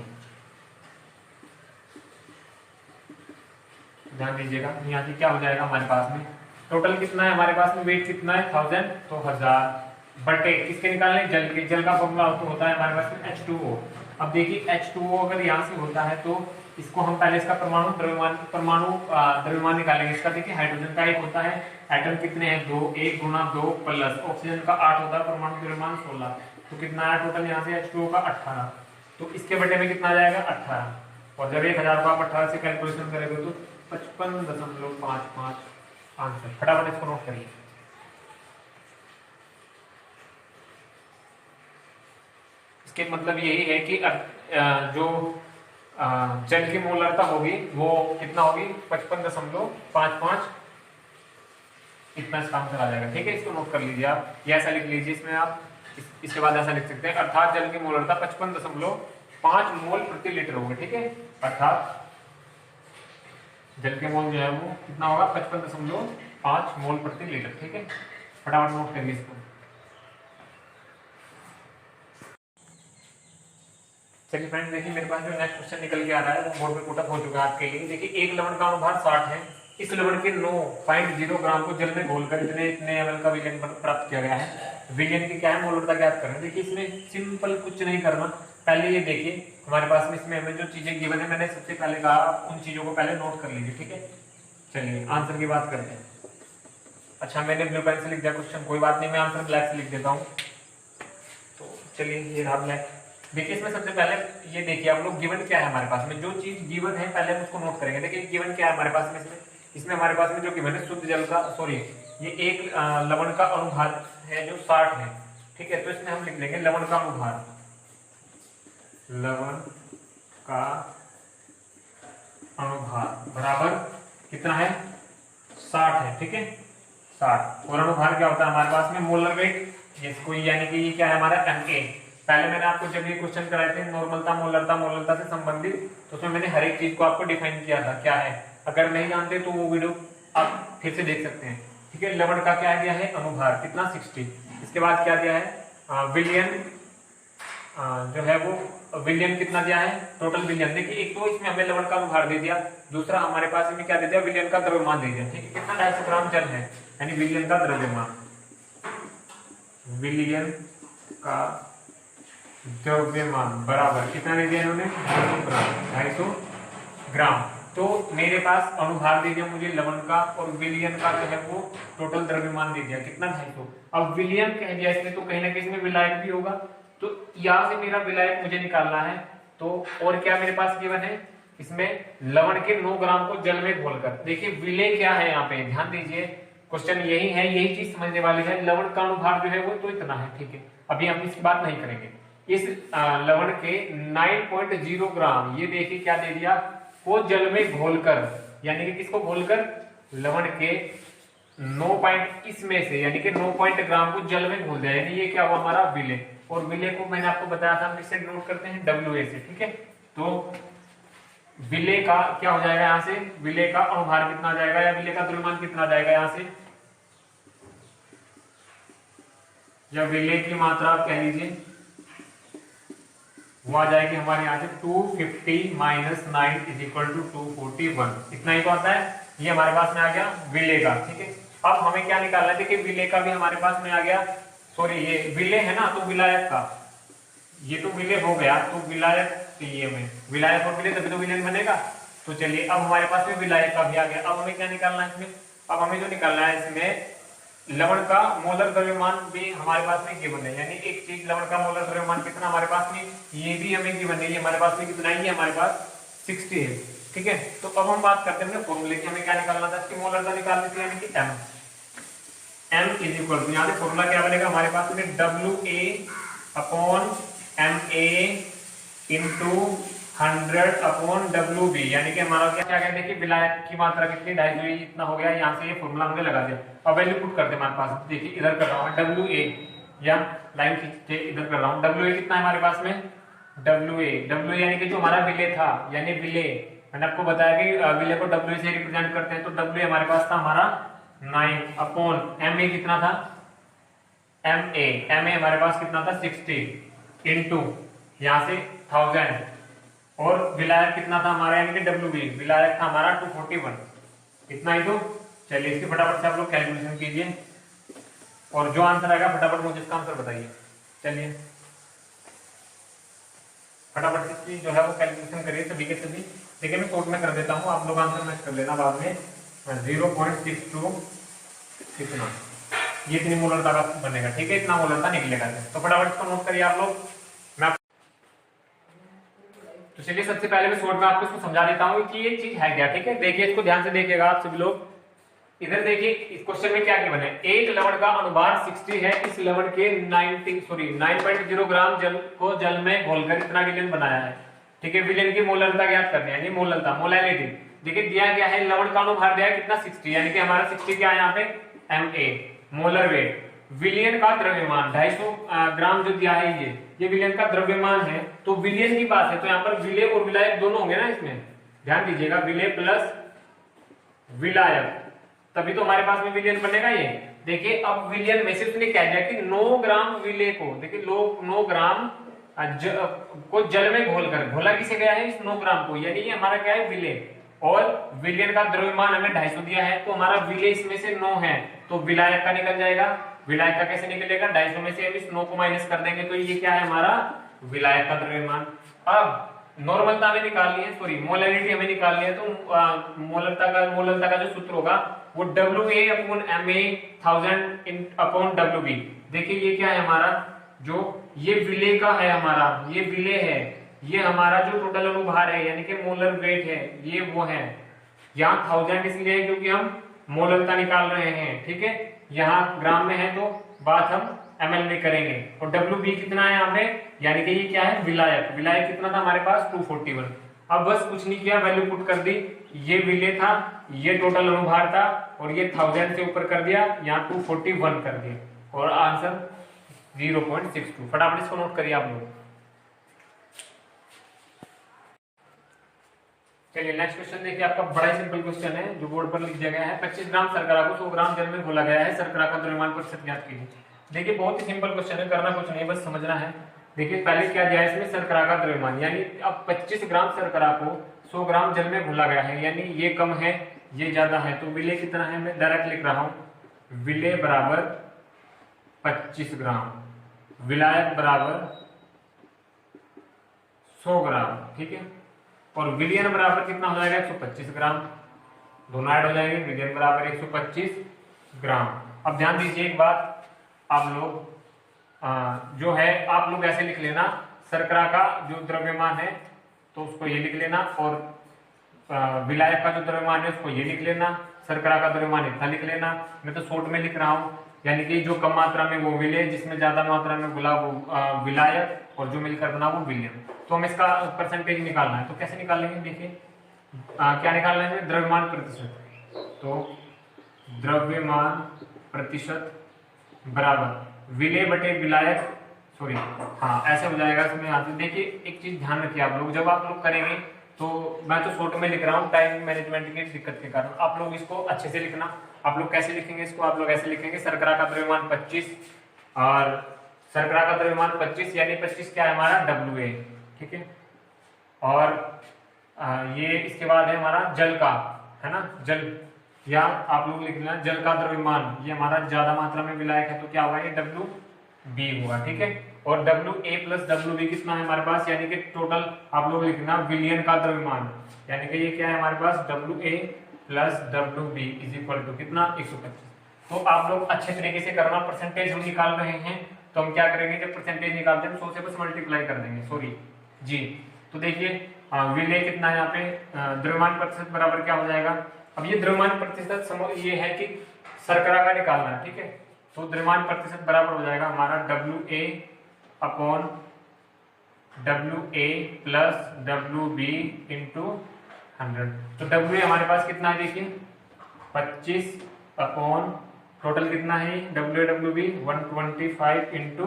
ध्यान दीजिएगा। यहाँ से क्या हो जाएगा हमारे पास में, टोटल कितना है हमारे पास में, वेट कितना है 1000, तो 1000 बटे किसके निकालने, जल के। जल का फॉर्मूला तो होता है हमारे पास में H2O। अब देखिए H2O अगर यहाँ से होता है तो इसको हम पहले इसका परमाणु द्रव्यमान निकालेंगे इसका। देखिए हाइड्रोजन का 1 होता है, एटम कितने हैं 2, 1 × 2 प्लस ऑक्सीजन का 8 होता है, परमाणु द्रव्यमान 16, तो कितना आया टोटल यहाँ से H2O का 18, तो इसके बटे में कितना आ जाएगा 18, और जब 1000 को आप 18 से कैलकुलेशन करेंगे तो 55.55 आंसर। फटाफट इसको नोट करिए। इसके मतलब यही है कि जो जल की मोलरता होगी वो कितना होगी, 55.55, इतना इसका आंसर आ जाएगा, ठीक है। इसको नोट कर लीजिए आप, ये ऐसा लिख लीजिए, इसमें आप इसके बाद ऐसा लिख सकते हैं, अर्थात जल की मोलरता 55.5 मोल प्रति लीटर होगी, ठीक है। अर्थात जल के मोल जो है वो कितना होगा, 55.5 मोल प्रति लीटर, ठीक है। फटाफट नोट करिए इसको। चलिए फ्रेंड्स देखिए मेरे पास जो नेक्स्ट क्वेश्चन निकल के आ रहा है वो बोर्ड पे पुट अप हो चुका है आपके लिए। देखिए एक लवण का अनुभार 60 है, इस लवण के 9.0 ग्राम को जल में घोलकर इतने इतने ml का विलयन प्राप्त किया गया है। विलयन की क्या है मोलरता ज्ञात करना है। देखिए इसमें सिंपल कुछ नहीं करना, पहले ये देखिए हमारे पास में इसमें हमें जो चीजें गिवन है मैंने सबसे पहले कहा उन चीजों को पहले नोट कर लीजिए, ठीक है। चलिए आंसर की बात करते हैं। अच्छा मैंने ब्लू पेन से लिख दिया क्वेश्चन, कोई बात नहीं, मैं आंसर ब्लैक से लिख देता हूँ। तो चलिए ये रहा ब्लैक। देखिए इसमें सबसे पहले ये देखिए आप लोग गिवन क्या है हमारे पास में, जो चीज गिवन है पहले हम उसको नोट करेंगे। देखिए गिवन क्या है हमारे पास में, इसमें हमारे पास में जो गिवन है शुद्ध जल का सॉरी ये एक लवण का अनुभार है जो 60 है, ठीक है। तो इसमें हम लिख लेंगे लवण का अनुभार, लवण का अनुभार बराबर कितना है 60 है, ठीक है 60। और अनुभार क्या होता है हमारे पास में मोलर वेट, जिसको यानी कि ये क्या है हमारा MA। पहले मैंने आपको जब ये क्वेश्चन कराए थे नॉर्मलता मोलरता मोलरता से संबंधित, तो उसमें मैंने हर एक चीज को आपको डिफाइन किया था क्या है। अगर नहीं जानते तो वो वीडियो आप फिर से देख सकते हैं, ठीक है। लवण का क्या दिया है अनुभार कितना 60। इसके बाद क्या दिया है विलयन, जो है वो विलयन कितना दिया है टोटल विलयन। देखिए एक तो इसमें हमें लवण का अनुभार दे दिया, दूसरा हमारे पास में क्या दे दिया विलयन का द्रव्यमान दे दिया, ठीक है। कितना 250 ग्राम जल है यानी विलयन का द्रव्यमान, विलयन का द्रव्यमान बराबर कितना दे दिया इन्होंने 250 ग्राम। तो मेरे पास अनुभार दे दिया मुझे लवण का और विलयन का जो है वो टोटल द्रव्यमान दे दिया कितना 250। अब विलयन कह दिया इसमें तो कहीं ना कहीं इसमें विलायक भी होगा, तो यहाँ से मेरा विलायक मुझे निकालना है। तो और क्या मेरे पास गिवन है इसमें लवण के 9 ग्राम को जल में घोलकर। देखिए विलय क्या है यहाँ पे ध्यान दीजिए, क्वेश्चन यही है, यही चीज समझने वाली है। लवण का अनुभार जो है वो तो इतना है, ठीक है। अभी हम इसकी बात नहीं करेंगे। इस लवण के 9.0 ग्राम ये देखिए क्या दे दिया को जल में घोलकर, यानी कि किसको घोलकर लवण के 9 पॉइंट इसमें से यानी कि 9 पॉइंट ग्राम को जल में घोल दिया, यानी ये क्या हुआ हमारा विलय। और विलय को मैंने आपको बताया था हम इसे नोट करते हैं WA से, ठीक है। तो विलय का क्या हो जाएगा यहाँ से, विलय का अनुभार कितना आ जाएगा या विलय का द्रव्यमान कितना आ जाएगा यहाँ से, या विलय की मात्रा आप कह लीजिए वो आ जाएगी हमारे यहाँ से 250 माइनस 9 इज इक्वल टू 241। इतना ही तो आता है, ये हमारे पास में आ गया विलय का, ठीक है। अब हमें क्या निकालना है, देखिए विलय का भी हमारे पास में आ गया, सॉरी ये विलय है ना, तो विलायक का ये तो विलय हो गया, तो विलायक ये में विलायक और विलय तभी तो विलयन बनेगा। तो चलिए अब हमारे पास में विलायक का भी आ गया। अब हमें क्या निकालना है इसमें, अब हमें जो निकालना है इसमें लवण का मोलर द्रव्यमान भी हमारे पास में गिवन है, यानी एक चीज लवण का मोलर द्रव्यमान कितना हमारे पास में ये भी हमें गिवन है, ये हमारे पास में कितना है, ये हमारे पास 60 है, ठीक है। तो अब हम बात करते हैं फॉर्मूले की, हमें क्या निकालना था, इसकी मोलरता निकालनी थी, यानी कि m इज इक्वल टू यहाँ से फॉर्मूला क्या बनेगा हमारे पास में WA upon MA into 100 upon WB, यानी कि हमारा क्या क्या देखिए विलायक की मात्रा कितनी 250 इतना हो गया। यहाँ से ये फॉर्मूला हमने लगा दिया। अब वैल्यू पुट करते हैं हमारे पास, देखिए इधर कर रहा हूँ WA या लाइन खींच इधर कर रहा हूँ। WA कितना है हमारे पास में, WA यानी कि जो हमारा विलय था, यानी विलय मैंने आपको बताया कि विलय को W से रिप्रेजेंट करते हैं, तो W हमारे पास था हमारा 9 अपॉन MA कितना था, MA हमारे पास कितना था 60 इंटू यहाँ से 1000 और विलायक कितना था हमारा, यानी कि WB विलायक था हमारा 241। इतना ही तो चलिए इसकी फटाफट से आप लोग कैलकुलेशन कीजिए और जो आंसर आएगा फटाफट मुझे इसका आंसर बताइए। चलिए फटाफट से इसकी जो है वो कैलकुलेशन करिए सभी के सभी। देखिए मैं शॉर्ट में कर देता हूँ, आप लोग आंसर मैच कर लेना बाद में। 0.62 कितना ये इतनी मोलरता का बनेगा, ठीक है, इतना मोलरता निकलेगा। तो फटाफट इसको नोट करिए आप लोग। तो चलिए सबसे पहले मैं शॉर्ट में आपको इसको समझा देता हूँ कि ये चीज है क्या, ठीक है। देखिए इसको ध्यान से देखिएगा आप सभी लोग। इधर देखिए इस क्वेश्चन में क्या गिवन है, एक लवण का अनुभार 60 है, इस लवण के 9.0 ग्राम जल को जल में घोलकर इतना विलयन बनाया है, ठीक है। विलयन की मोलरता ज्ञात करनी है, ये मोलरता मोलैलिटी। देखिए दिया गया है लवण का अनुभार दिया है कितना 60, यानी कि हमारा 60 क्या है यहाँ पे MA मोलर वेट। विलयन का द्रव्यमान 250 ग्राम जो दिया है ये विलयन का द्रव्यमान है। तो विलयन की बात है तो यहाँ पर विलय और विलायक दोनों होंगे ना, इसमें ध्यान दीजिएगा, विलय प्लस विलायक तभी तो हमारे पास में विलयन बनेगा ये। देखिए अब विलयन में से उसने क्या दिया कि 9 ग्राम विलय को, देखिए 9 ग्राम को जल में घोलकर, घोला किसे गया है, इस 9 ग्राम को, यानी ये हमारा क्या है, विलेय। और विलयन का द्रव्यमान हमें 250 दिया है, तो हमारा विलेय इसमें से 9 है, तो विलायक का निकल जाएगा। विलायक का कैसे निकलेगा, 250 में से हम इस 9 को माइनस कर देंगे, तो ये क्या है हमारा विलायक का द्रव्यमान। अब नॉर्मलता हमें निकालनी है, सॉरी मोलैरिटी हमें निकालनी है, तो मोलरता का जो सूत्र होगा वो WA/MA/1000/WB। देखिए ये क्या है हमारा, जो ये विलेय का है हमारा, ये विलेय है, ये हमारा जो टोटल अनुभार है यानी कि मोलर वेट है, ये वो है। यहाँ 1000 इसलिए है क्योंकि हम मोलरता निकाल रहे हैं, ठीक है। यहाँ ग्राम में है तो बात हम ml में करेंगे। और WB कितना है यहाँ पे, यानी कि ये क्या है विलायक, विलायक कितना था हमारे पास 241। अब बस कुछ नहीं किया, वैल्यू पुट कर दी, ये विलेय था, ये टोटल अनुभार था, और ये 1000 से ऊपर कर दिया, यहाँ 241 कर दिया, और आंसर 0.62। फटाफट इसको नोट करिए आप लोग। चलिए नेक्स्ट क्वेश्चन देखिए, आपका बड़ा ही सिंपल क्वेश्चन है जो बोर्ड पर लिख दिया गया है। 25 ग्राम शर्करा को 100 ग्राम जल में घोला गया है, शर्करा का द्रव्यमान प्रतिशत ज्ञात कीजिए। देखिए बहुत ही सिंपल क्वेश्चन है, करना कुछ नहीं, बस समझना है। देखिए पहले क्या दिया है इसमें, शर्करा का द्रव्यमान, यानी अब 25 ग्राम शर्करा को 100 ग्राम जल में घोला गया है, यानी ये कम है ये ज्यादा है, तो विलेय कितना है, मैं डायरेक्ट लिख रहा हूँ, विलेय बराबर 25 ग्राम, विलायक बराबर 100 ग्राम, ठीक है। और विलियन बराबर कितना हो जाएगा 125 ग्राम, दोनों ऐड हो जाएंगे, विलियन बराबर 125 ग्राम। अब ध्यान दीजिए एक बात, आप लोग जो है आप लोग ऐसे लिख लेना, शर्करा का जो द्रव्यमान है तो उसको ये लिख लेना, और विलायक का जो द्रव्यमान है उसको ये लिख लेना, शर्करा का द्रव्यमान इतना लिख लेना। मैं तो शॉर्ट में लिख रहा हूँ, यानी कि जो कम मात्रा में वो विलेय, जिसमें ज्यादा मात्रा में घुला वो विलायक, और जो मिलकर बना वो विलियन। तो हम इसका परसेंटेज निकालना है, तो कैसे निकालेंगे, देखिए क्या निकालना है, द्रव्यमान प्रतिशत। तो द्रव्यमान प्रतिशत बराबर विलेय बटे विलायक, सॉरी हाँ ऐसे हो जाएगा इसमें। यहाँ से देखिए एक चीज ध्यान रखिए आप लोग, जब आप लोग करेंगे तो मैं तो शॉर्ट में लिख रहा हूँ टाइम मैनेजमेंट की दिक्कत के कारण, आप लोग इसको अच्छे से लिखना। आप लोग कैसे लिखेंगे इसको, आप लोग ऐसे लिखेंगे, शर्करा का द्रव्यमान 25, और शर्करा का द्रव्यमान 25 यानी 25 क्या है हमारा WA, ठीक है। और ये इसके बाद है हमारा जल का, है ना, जल, या आप लोग लिख लेना जल का द्रव्यमान, ये हमारा ज्यादा मात्रा में विलायक है तो क्या होगा, ये WB होगा, ठीक है। और WA प्लस WB कितना है हमारे पास, यानी कि टोटल आप लोग लिखना विलियन का द्रव्यमान, यानी कि ये क्या है हमारे पास WA plus WB is equal to कितना 125। तो आप लोग अच्छे तरीके से करना, परसेंटेज हम निकाल रहे हैं तो हम क्या करेंगे, जब परसेंटेज निकालते हैं 100 से बस मल्टीप्लाई कर देंगे, सॉरी जी। तो देखिए विलेय कितना है यहाँ पे, द्रव्यमान प्रतिशत बराबर क्या हो जाएगा। अब ये द्रव्यमान प्रतिशत ये है कि शर्करा का निकालना है, ठीक है। तो द्रव्यमान प्रतिशत बराबर हो जाएगा हमारा WA upon WA plus WB into 100। तो WA हमारे पास कितना है, देखिए 25 अपॉन टोटल कितना है WB 125 इंटू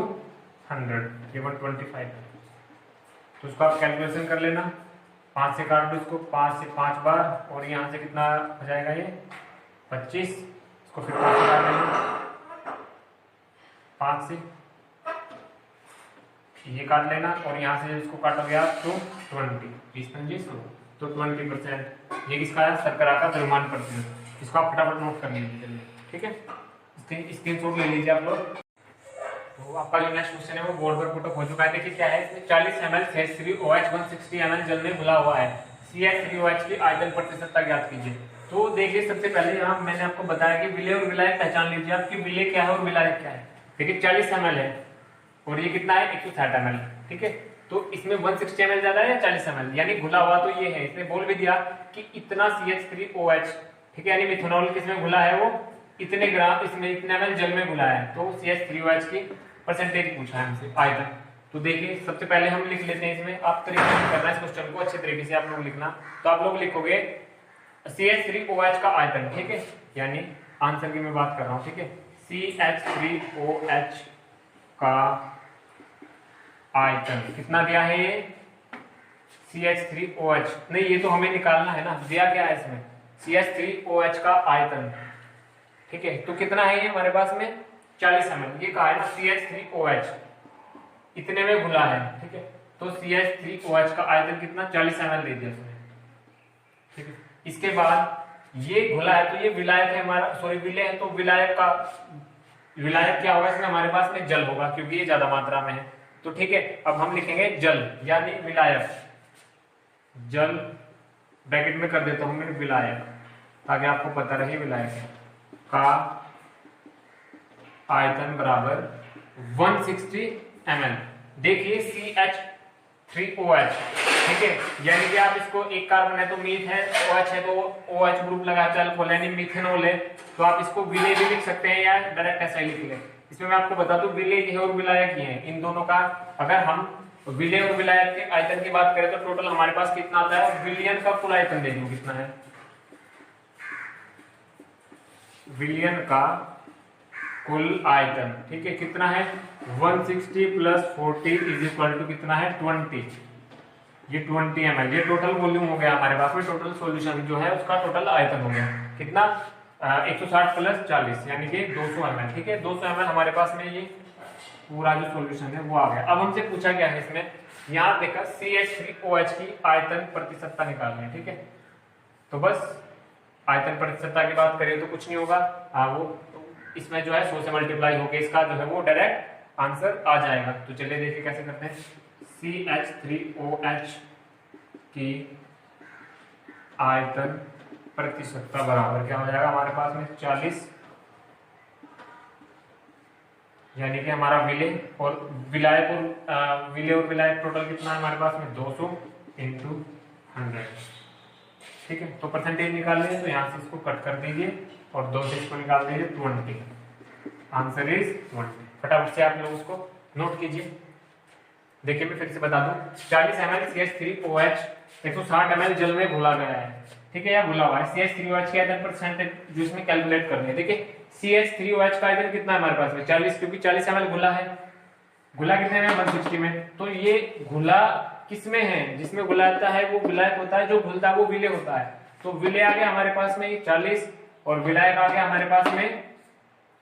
100, ये 125 है। तो उसको आप कैलकुलेशन कर लेना, 5 से काट दो इसको, 5 से 5 बार, और यहाँ से कितना हो जाएगा ये 25, इसको फिर 5 से काट लेना, 5 से ये काट लेना, और यहाँ से इसको काटोगे आप तो 20 तो 20%, ये किसका है, शर्करा का द्रव्यमान प्रतिशत। इसको आप फटाफट नोट कर लीजिए, चलिए ठीक है, स्क्रीनशॉट ले लीजिए आप लोग। तो आपका जो नेक्स्ट क्वेश्चन है वो बोर्ड पर पुट अप हो चुका है। देखिए क्या है, इसमें 40 ml CH3OH 160 ml जल में घुला हुआ है, CH3OH की आयतन प्रतिशतता ज्ञात कीजिए। तो देखिए सबसे पहले यहाँ मैंने आपको बताया कि विलेय और विलायक पहचान लीजिए आपकी, विलेय क्या है और विलायक क्या है। देखिए 40 ml है और ये कितना है 160 ml, ठीक है। तो इसमें 160 ml ज्यादा है या 40 ml, यानी घुला हुआ तो ये है। इसने बोल भी दिया कि इतना CH3OH, ठीक है, यानी मिथेनॉल किसमें घुला है, वो इतने ग्राम, इसमें इतने ml जल में घुला है। तो CH3OH की परसेंटेज पूछा है हमसे, आयतन। तो देखिए सबसे पहले हम लिख लेते हैं, इसमें आप तरीके से करना है इस क्वेश्चन को, अच्छे तरीके से आप लोग लिखना। तो आप लोग लिखोगे CH3OH का आयतन, ठीक है, यानी आंसर की मैं बात कर रहा हूं, ठीक है। CH3OH का आयतन कितना दिया है, ये CH3OH नहीं, ये तो हमें निकालना है ना, दिया क्या है इसमें CH3OH का आयतन, ठीक है। तो कितना है ये हमारे पास में 40 ml, ये कहा है ना CH3OH इतने में घुला है, ठीक है। तो CH3OH का आयतन कितना 40 ml दे दिया उसने, ठीक है। इसके बाद ये घुला है तो ये विलायक है हमारा, सॉरी विलय है, तो विलायक क्या होगा इसमें, हमारे पास में जल होगा क्योंकि ये ज्यादा मात्रा में है, तो ठीक है। अब हम लिखेंगे जल यानी विलायक, जल ब्रैकेट में कर देता हूं मैं विलायक ताकि आपको पता रहे विलायक का आयतन बराबर 160 ml। देखिए CH3OH, ठीक है, यानी कि आप इसको एक कार्बन है तो मीथ है, OH है तो OH ग्रुप लगा के अल्कोहल यानी मिथेनॉल है, तो आप इसको विलेय भी लिख सकते हैं या डायरेक्ट ऐसा ही लिख लें। इसमें मैं आपको बता दूं विलेय है और विलायक ही है, इन दोनों का अगर हम विलेय और विलायक के आयतन की बात करें तो टोटल हमारे पास कितना आता है, विलयन का कुल आयतन देख लो कितना है, विलयन का कुल आयतन, ठीक है, कितना है 160 प्लस 40 इज इक्वल टू कितना है 20, ये 20 ml, ये टोटल वॉल्यूम हो गया हमारे पास में, टोटल सॉल्यूशन जो है उसका टोटल आयतन हो गया कितना 160 प्लस 40 यानी कि 200 ml, ठीक है। 200 ml हमारे पास में ये पूरा जो सॉल्यूशन है वो आ गया। अब हमसे पूछा गया है इसमें, यहाँ देखा CH3OH की आयतन प्रतिशतता निकालनी है, ठीक है। तो बस आयतन प्रतिशतता की बात करें तो कुछ नहीं होगा, वो इसमें जो है 100 से मल्टीप्लाई होकर इसका जो है वो डायरेक्ट आंसर आ जाएगा। तो चलिए देखिए कैसे करते हैं। CH3OH की आयतन प्रतिशतता बराबर क्या हो जाएगा हमारे पास में 40, यानी कि हमारा विलय और विलायक और विलायक टोटल कितना है हमारे पास में 200 × 100, ठीक है। तो परसेंटेज निकाल लीजिए, तो यहाँ से इसको कट कर दीजिए और 2 से इसको निकाल दीजिए 20, आंसर इज 20। फटाफट से आप लोग उसको नोट कीजिए। देखिए मैं फिर से बता दूं, 40 ml CH3OH 160 ml जल में घुला गया है, ठीक है, या घुला हुआ है। CH3OH के आयतन परसेंटेज जो इसमें कैलकुलेट करनी है। देखिए CH3OH का आयतन कितना है हमारे पास में 40, क्योंकि 40 ml घुला है, घुला कितने में 160 में, तो ये घुला किसमें है, जिसमें घुलाता है वो विलायक होता है, जो घुलता है वो विलय होता है। तो विलय आ गया हमारे पास में 40 और विलायक आ गया हमारे पास में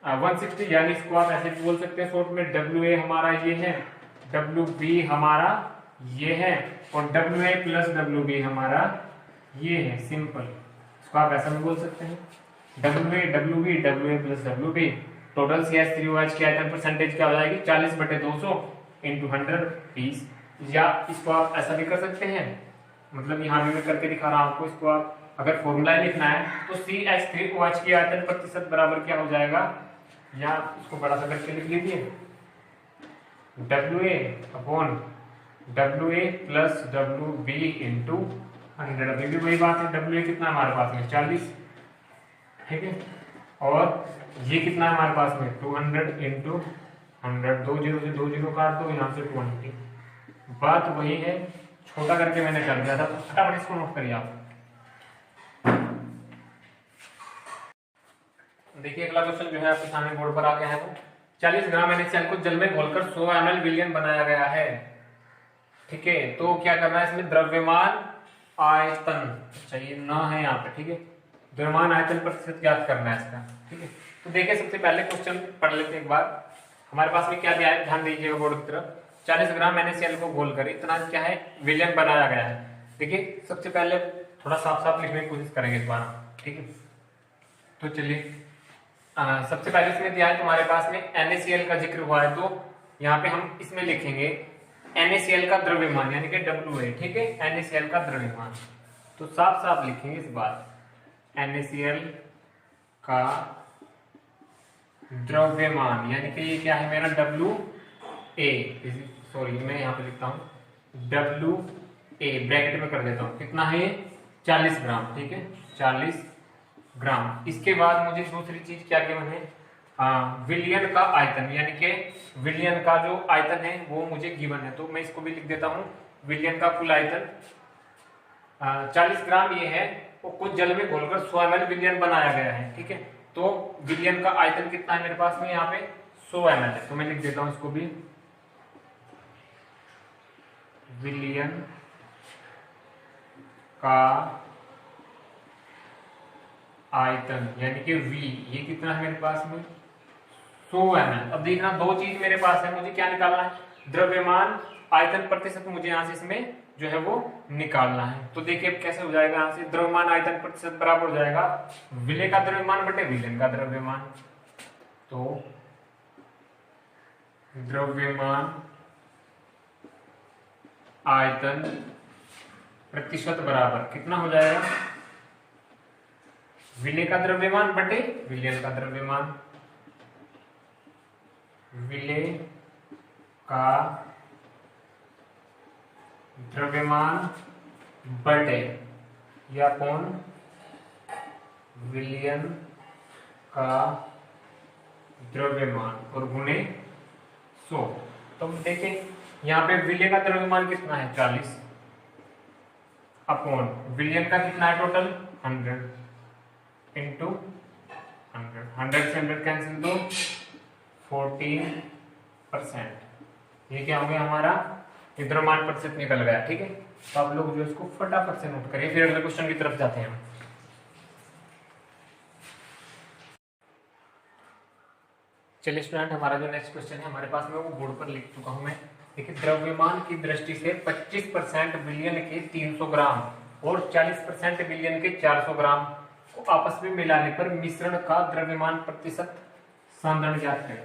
160, यानी इसको आप ऐसे बोल सकते हैं शॉर्ट में WA हमारा ये है, WB हमारा ये है और WA प्लस WB हमारा ये है, सिंपल, इसको आप ऐसा भी बोल सकते हैं WA WB WA plus WB। Total CH3OH की आयतन परसेंटेज क्या हो जाएगी 40/200 × 100 20, या इसको आप ऐसा भी कर सकते हैं, मतलब यहाँ भी मैं करके दिखा रहा हूँ आपको। इसको आप अगर फॉर्मूला लिखना है तो CH3OH की आयतन प्रतिशत बराबर क्या हो जाएगा, या इसको बड़ा सा करके लिख लीजिए WA प्लस WB × 100। अभी भी वही बात है, WA कितना हमारे पास में 40, ठीक है, और ये कितना है हमारे पास में 200 × 100, 2 0 से 2 0 काट दो, यहाँ से 20, बात वही है, छोटा करके मैंने कर दिया था, तो फटाफट इसको नोट करिए आप। देखिए अगला क्वेश्चन जो है आपके सामने बोर्ड पर आ गया है, वो 40 ग्राम NaCl को जल में घोलकर 100 ml विलयन बनाया गया है, ठीक है। तो क्या करना है इसमें, द्रव्यमान आयतन, अच्छा ये ना है यहाँ पे, ठीक है, द्रव्यमान आयतन प्रतिशत ज्ञात करना है इसका, ठीक है। तो देखिए सबसे पहले क्वेश्चन पढ़ लेते हैं एक बार। हमारे पास में क्या दिया है, ध्यान दीजिएगा बोर्ड की तरफ। 40 ग्राम NaCl को घोलकर इतना क्या है विलयन बनाया गया है। देखिए सबसे पहले थोड़ा साफ साफ लिखने की कोशिश करेंगे इस बार, ठीक है। तो चलिए सबसे पहले इसमें दिया है तुम्हारे पास में NaCl का जिक्र हुआ है, तो यहाँ पे हम इसमें लिखेंगे NaCl का द्रव्यमान यानी कि WA, ठीक है, NaCl का द्रव्यमान, तो साफ साफ लिखेंगे इस बार NaCl का द्रव्यमान, यानी कि ये क्या है मेरा WA, सॉरी मैं यहाँ पे लिखता हूँ WA, ब्रैकेट में कर देता हूँ, कितना है ये 40 ग्राम, ठीक है, 40 ग्राम। इसके बाद मुझे दूसरी चीज क्या गिवन है, विलयन का आयतन, यानी कि विलयन का जो आयतन है वो मुझे गिवन है, तो मैं इसको भी लिख देता हूँ, विलयन का कुल आयतन 40 ग्राम ये है, वो कुछ जल में घोलकर 100 ml विलयन बनाया गया है, ठीक है। तो विलयन का आयतन कितना है मेरे पास में यहाँ पे 100 ml है, तो मैं लिख देता हूँ इसको भी, विलयन का आयतन यानी कि V, ये कितना है मेरे पास में 100 ml। अब देखना दो चीज मेरे पास है, मुझे क्या निकालना है, द्रव्यमान आयतन प्रतिशत मुझे यहाँ से इसमें जो है वो निकालना है। तो देखिए अब कैसे हो जाएगा, यहाँ से द्रव्यमान आयतन प्रतिशत बराबर हो जाएगा विलेय का द्रव्यमान बटे विलयन का द्रव्यमान। तो द्रव्यमान आयतन प्रतिशत बराबर कितना हो जाएगा, विलेय का द्रव्यमान बटे विलयन का द्रव्यमान। विलेय का द्रव्यमान बटे या कौन विलयन का द्रव्यमान और गुणे 100। तो देखिए यहाँ पे विलय का द्रव्यमान कितना है 40 अपॉन विलयन का कितना है टोटल 100 इंटू 100 से 100 कैंसिल दो 14%। ये क्या हो गया हमारा, ये द्रव्यमान प्रतिशत निकल गया। ठीक है, तो आप लोग जो इसको फटाफट से नोट करिए, फिर अगले क्वेश्चन की तरफ जाते हैं। चलिए स्टूडेंट, हमारा जो नेक्स्ट क्वेश्चन है हमारे पास में वो बोर्ड पर लिख चुका हूं मैं। देखिए द्रव्यमान की दृष्टि से 25% विलयन के 300 ग्राम और 40% विलयन के 400 ग्राम को आपस में मिलाने पर मिश्रण का द्रव्यमान प्रतिशत सांद्रण ज्ञात करें।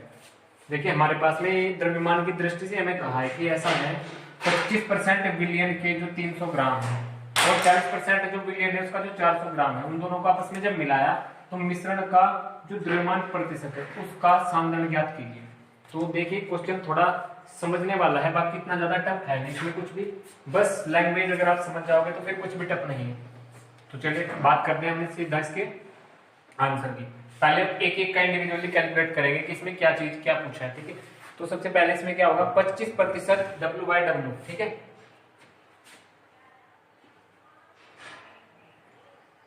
देखिए हमारे पास में द्रव्यमान की दृष्टि से हमें कहा है कि ऐसा है 25% विलयन के जो 300 ग्राम है और 40% जो विलयन है उसका जो 400 ग्राम है, उन दोनों को आपस में जब मिलाया तो मिश्रण का जो द्रव्यमान प्रतिशत है उसका सांद्रण ज्ञात कीजिए। तो देखिए क्वेश्चन थोड़ा समझने वाला है, बाकी इतना ज्यादा टफ है नहीं इसमें कुछ भी, बस लैंग्वेज अगर आप समझ जाओगे तो फिर कुछ भी टफ नहीं है। तो चलिए बात करते हैं हमने सीधा इसके आंसर की। पहले एक एक का इंडिविजुअली कैलकुलेट करेंगे कि इसमें क्या चीज क्या पूछा है। ठीक है, तो सबसे पहले इसमें क्या होगा 25% W/W। ठीक है,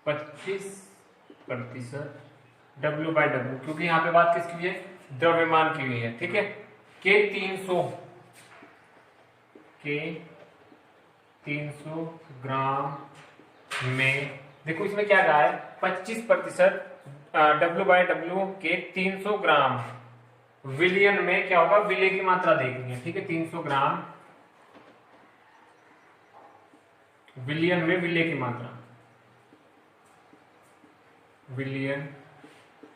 25% W/W, क्योंकि यहाँ पे बात किसकी है, द्रव्यमान की हुई है। ठीक है, के 300 ग्राम में, देखो इसमें क्या कहा है 25% W/W के 300 ग्राम विलयन में क्या होगा, विलय की मात्रा देखेंगे। ठीक है, 300 ग्राम विलयन में विलय की मात्रा, विलयन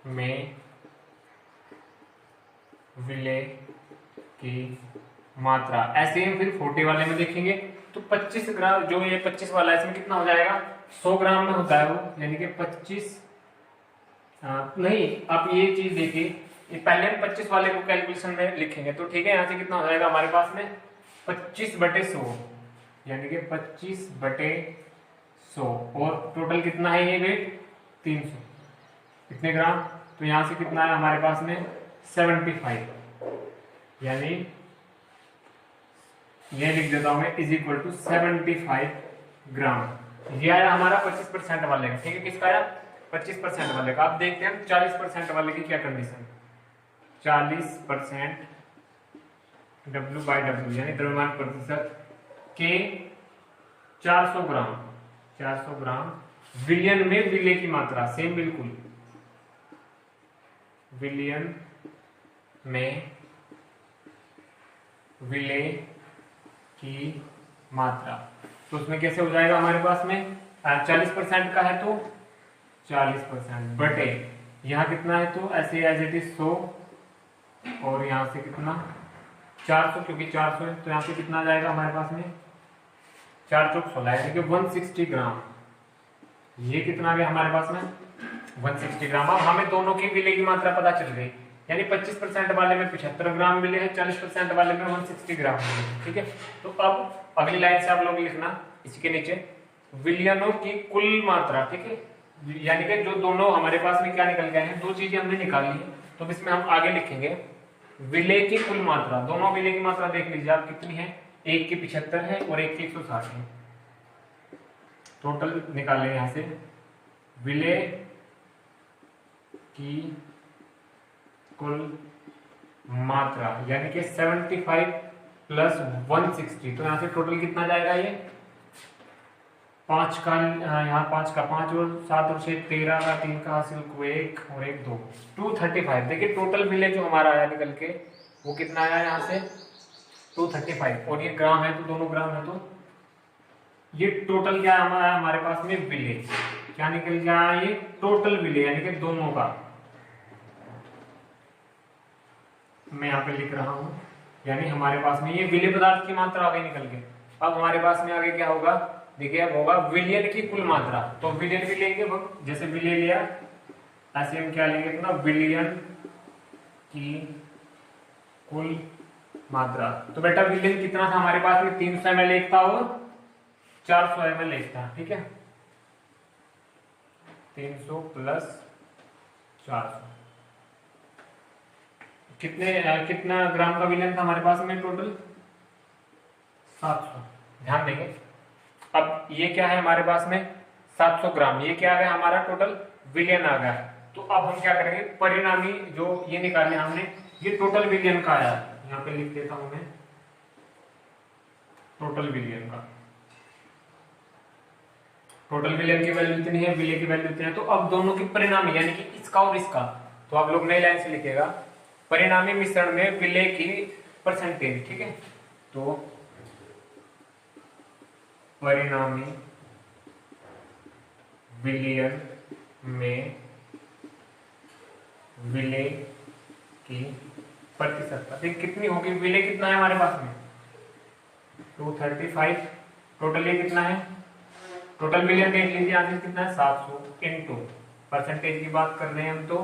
में विलय की मात्रा। ऐसे ही फिर 40 वाले में देखेंगे तो 25 ग्राम, जो ये 25 वाला है इसमें कितना हो जाएगा 100 ग्राम में होता है वो, यानी कि 25 नहीं, आप ये चीज देखिए, ये पहले हम 25 वाले को कैलकुलेशन में लिखेंगे तो ठीक है, यहाँ से कितना हो जाएगा हमारे पास में 25/100, यानी कि 25/100 और टोटल कितना है ये वेट 300 कितने ग्राम, तो यहाँ से कितना है हमारे पास में 75, यानी ये लिख देता हूं मैं = 75 ग्राम। ये आया हमारा 25% वाले का। ठीक है, किसका आया 25% वाले का। अब देखते हैं 40% वाले की क्या कंडीशन, 40% W/W यानी द्रव्यमान प्रतिशत के 400 ग्राम विलयन में विलय की मात्रा, सेम बिल्कुल, विलयन में विलय की मात्रा। तो उसमें कैसे हो जाएगा हमारे पास में 40% का है तो 40% बटे यहाँ कितना है तो ऐसे एज इट इज 100 और यहाँ से कितना 400, क्योंकि 400 है तो यहाँ से कितना आ जाएगा हमारे पास में 4 चौक 16 यानी कि 160 ग्राम। ये कितना आ गया हमारे पास में 160 ग्राम। अब हमें दोनों की विलय की मात्रा पता चल गई, यानी 25% वाले में 75 ग्राम मिले हैं, 40% वाले में 160 ग्राम मिले हैं। ठीक है, तो अब अगली लाइन से आप लोग लिखना इसके नीचे विलयनों की कुल मात्रा। ठीक है, यानी कि जो दोनों हमारे पास में क्या निकल गए हैं, दो चीजें हमने निकाली है, तो इसमें हम आगे लिखेंगे विलय की कुल मात्रा। दोनों विलय की मात्रा देख लीजिए आप कितनी है, एक की 75 है और एक की 160 है। टोटल निकाले यहां से विलय की कुल मात्रा, यानी कि 75 + 160, तो यहां से टोटल कितना जाएगा ये 5 का, यहाँ 5 का 5 और 7 और 6 13 का 3 का हासिल को 1 और 1 2 235। देखिए टोटल विलय जो हमारा आया निकल के वो कितना आया यहाँ से 235 और ये ग्राम है तो दोनों ग्राम है, तो ये टोटल क्या है हमारे पास में विले, क्या निकल गया ये टोटल विले यानी कि दोनों का। मैं यहाँ पे लिख रहा हूं, यानी हमारे पास में ये विले पदार्थ की मात्रा आगे निकल के, अब हमारे पास में आगे क्या होगा, देखिए अब होगा विलियन की कुल मात्रा। तो विलियन भी लेंगे, जैसे विले लिया ऐसे हम क्या लेंगे अपना विलियन की कुल मात्रा। तो बेटा विलियन कितना था हमारे पास में, 300 ml एक था और 400 ml एक था, ठीक है, 300 प्लस 400 कितना ग्राम का विलियन था हमारे पास में टोटल 700। ध्यान देंगे, अब ये क्या है हमारे पास में 700 ग्राम, ये क्या आ गया हमारा टोटल विलियन आ गया। तो अब हम क्या करेंगे, परिणामी जो ये निकाले हमने, ये टोटल विलियन का आया, यहाँ पे लिख देता हूं मैं टोटल विलियन का। टोटल विलियन की वैल्यू इतनी है, विले की वैल्यू इतनी है। तो अब दोनों की परिणामी यानी कि इसका और इसका, तो आप लोग नई लाइन से लिखेगा परिणामी मिश्रण में विले की परसेंटेज, ठीक है। तो परिणामी विलियन में विले की प्रतिशत कितनी होगी, विले कितना है हमारे पास में 235, टोटल ये कितना है, टोटल विलियन देख लीजिए आंसर कितना है 700 इंटू परसेंटेज की बात कर रहे हैं हम, तो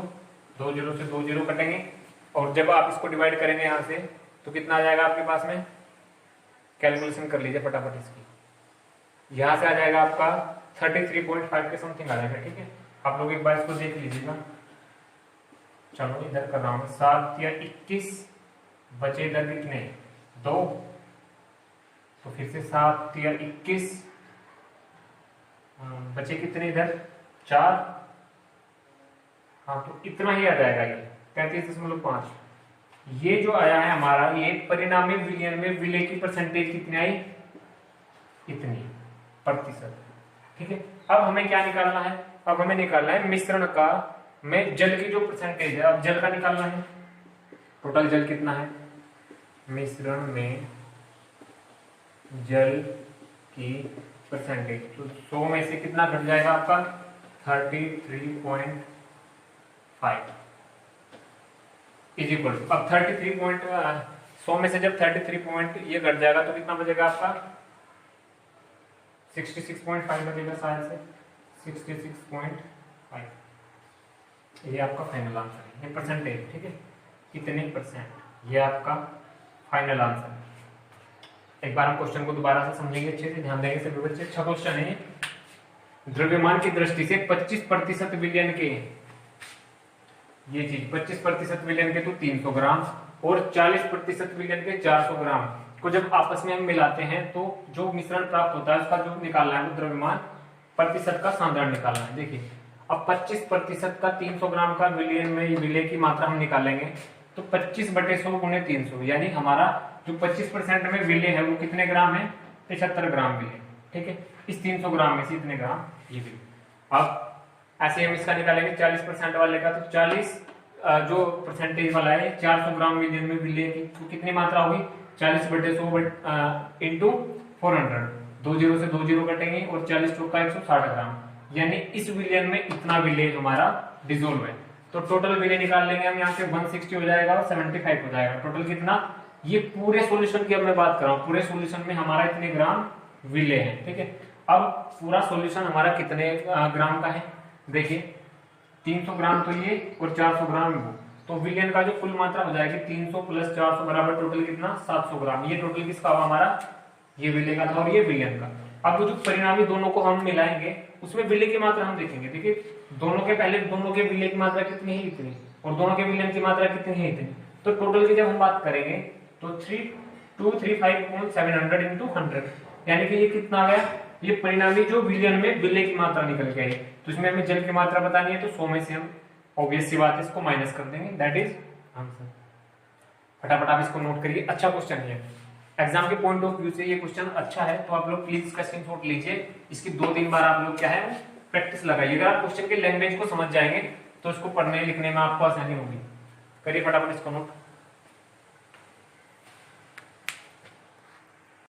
2 0 से 2 0 कटेंगे और जब आप इसको डिवाइड करेंगे यहां से तो कितना आ जाएगा आपके पास में, कैलकुलेशन कर लीजिए फटाफट इसकी, यहां से आ जाएगा आपका 33.5 के समथिंग आ जाएगा, ठीक है। आप लोग एक बार इसको देख लीजिएगा। चलो इधर कर रहा हूं, 7 या 21 बचे इधर कितने 2, तो फिर से 7 या 21 बचे कितने इधर 4, हाँ तो इतना ही आ जाएगा ये 33.5। ये जो आया है हमारा ये परिणामी विलियन में विले की परसेंटेज कितनी आई, इतनी प्रतिशत, ठीक है। अब हमें क्या निकालना है, अब हमें निकालना है मिश्रण का में जल की जो परसेंटेज है, अब जल का निकालना है, टोटल जल कितना है, मिश्रण में जल की परसेंटेज, तो 100 में से कितना घट जाएगा आपका 33.5 इज इक्वल। अब 100 में से जब 33 ये घट जाएगा तो कितना बचेगा आपका 66.5 बचेगा शायद से 66.5। ये आपका फाइनल आंसर है, ये परसेंटेज, ठीक है, कितने परसेंट, ये आपका फाइनल आंसर है। एक बार हम क्वेश्चन को दोबारा से समझेंगे, अच्छे से ध्यान देंगे सभी बच्चे। अच्छा क्वेश्चन है, द्रव्यमान की दृष्टि से 25% विलियन के, ये चीज 25% विलियन के तो 300 ग्राम और 40% विलियन के 400 ग्राम को जब आपस में हम मिलाते हैं तो जो मिश्रण प्राप्त होता है उसका जो निकालना है वो द्रव्यमान प्रतिशत का सांद्रण निकालना है। देखिए अब 25% का 300 ग्राम का विलियन में विले की मात्रा हम निकालेंगे तो 25/100 × 300, यानी हमारा जो 25% में विले है वो कितने ग्राम है 75 ग्राम विले, ठीक है। इस 300 ग्राम में से इतने ग्राम ये विले। अब ऐसे हम इसका निकालेंगे 40% वाले का, तो 40 जो परसेंटेज वाला है 400 ग्राम विलियन में विले की तो कितनी मात्रा होगी 40/100 इंटू 400, 2 0 से 2 0 कटेंगे और 40 चौका 160 ग्राम, यानी इस विलियन में इतना विले हमारा डिसोल्व है। तो टोटल विले निकाल लेंगे हम यहाँ से 160 हो जाएगा और 75 हो जाएगा, टोटल कितना, ये पूरे सॉल्यूशन की अब मैं बात कर रहा हूँ, पूरे सॉल्यूशन में हमारा इतने ग्राम विले हैं, ठीक है। अब पूरा सॉल्यूशन हमारा कितने ग्राम का है, देखिए 300 ग्राम तो ये और 400 ग्राम वो, तो विलियन का जो कुल मात्रा हो जाएगी 300 + 400 बराबर टोटल कितना 700 ग्राम। ये टोटल किसका हुआ हमारा, ये विले का था और ये विलियन का। अब वो जो परिणामी दोनों को हम मिलाएंगे उसमें विले की मात्रा हम देखेंगे, देखिए दोनों के पहले दोनों के विले की मात्रा कितनी है इतनी और दोनों के विलियन की मात्रा कितनी है इतनी, तो टोटल की जब हम बात करेंगे तो 235.700 × 100, यानी कि ये कितना आ गया, ये परिणामी जो विलियन में विले की मात्रा निकल के आई। तो इसमें हमें जल की मात्रा बतानी है तो 100 में से हम ऑब्वियस सी बात है इसको माइनस कर देंगे, दैट इज आंसर। फटाफट आप इसको नोट करिए, अच्छा क्वेश्चन है, एग्जाम के पॉइंट ऑफ व्यू से ये क्वेश्चन अच्छा है, तो आप लोग प्लीज इसका स्क्रीनशॉट लीजिए, इसकी 2-3 बार आप लोग क्या है प्रैक्टिस लगाइए। अगर आप क्वेश्चन के लैंग्वेज को समझ जाएंगे तो इसको पढ़ने लिखने में आपको आसानी होगी। करिए फटाफट इसको नोट।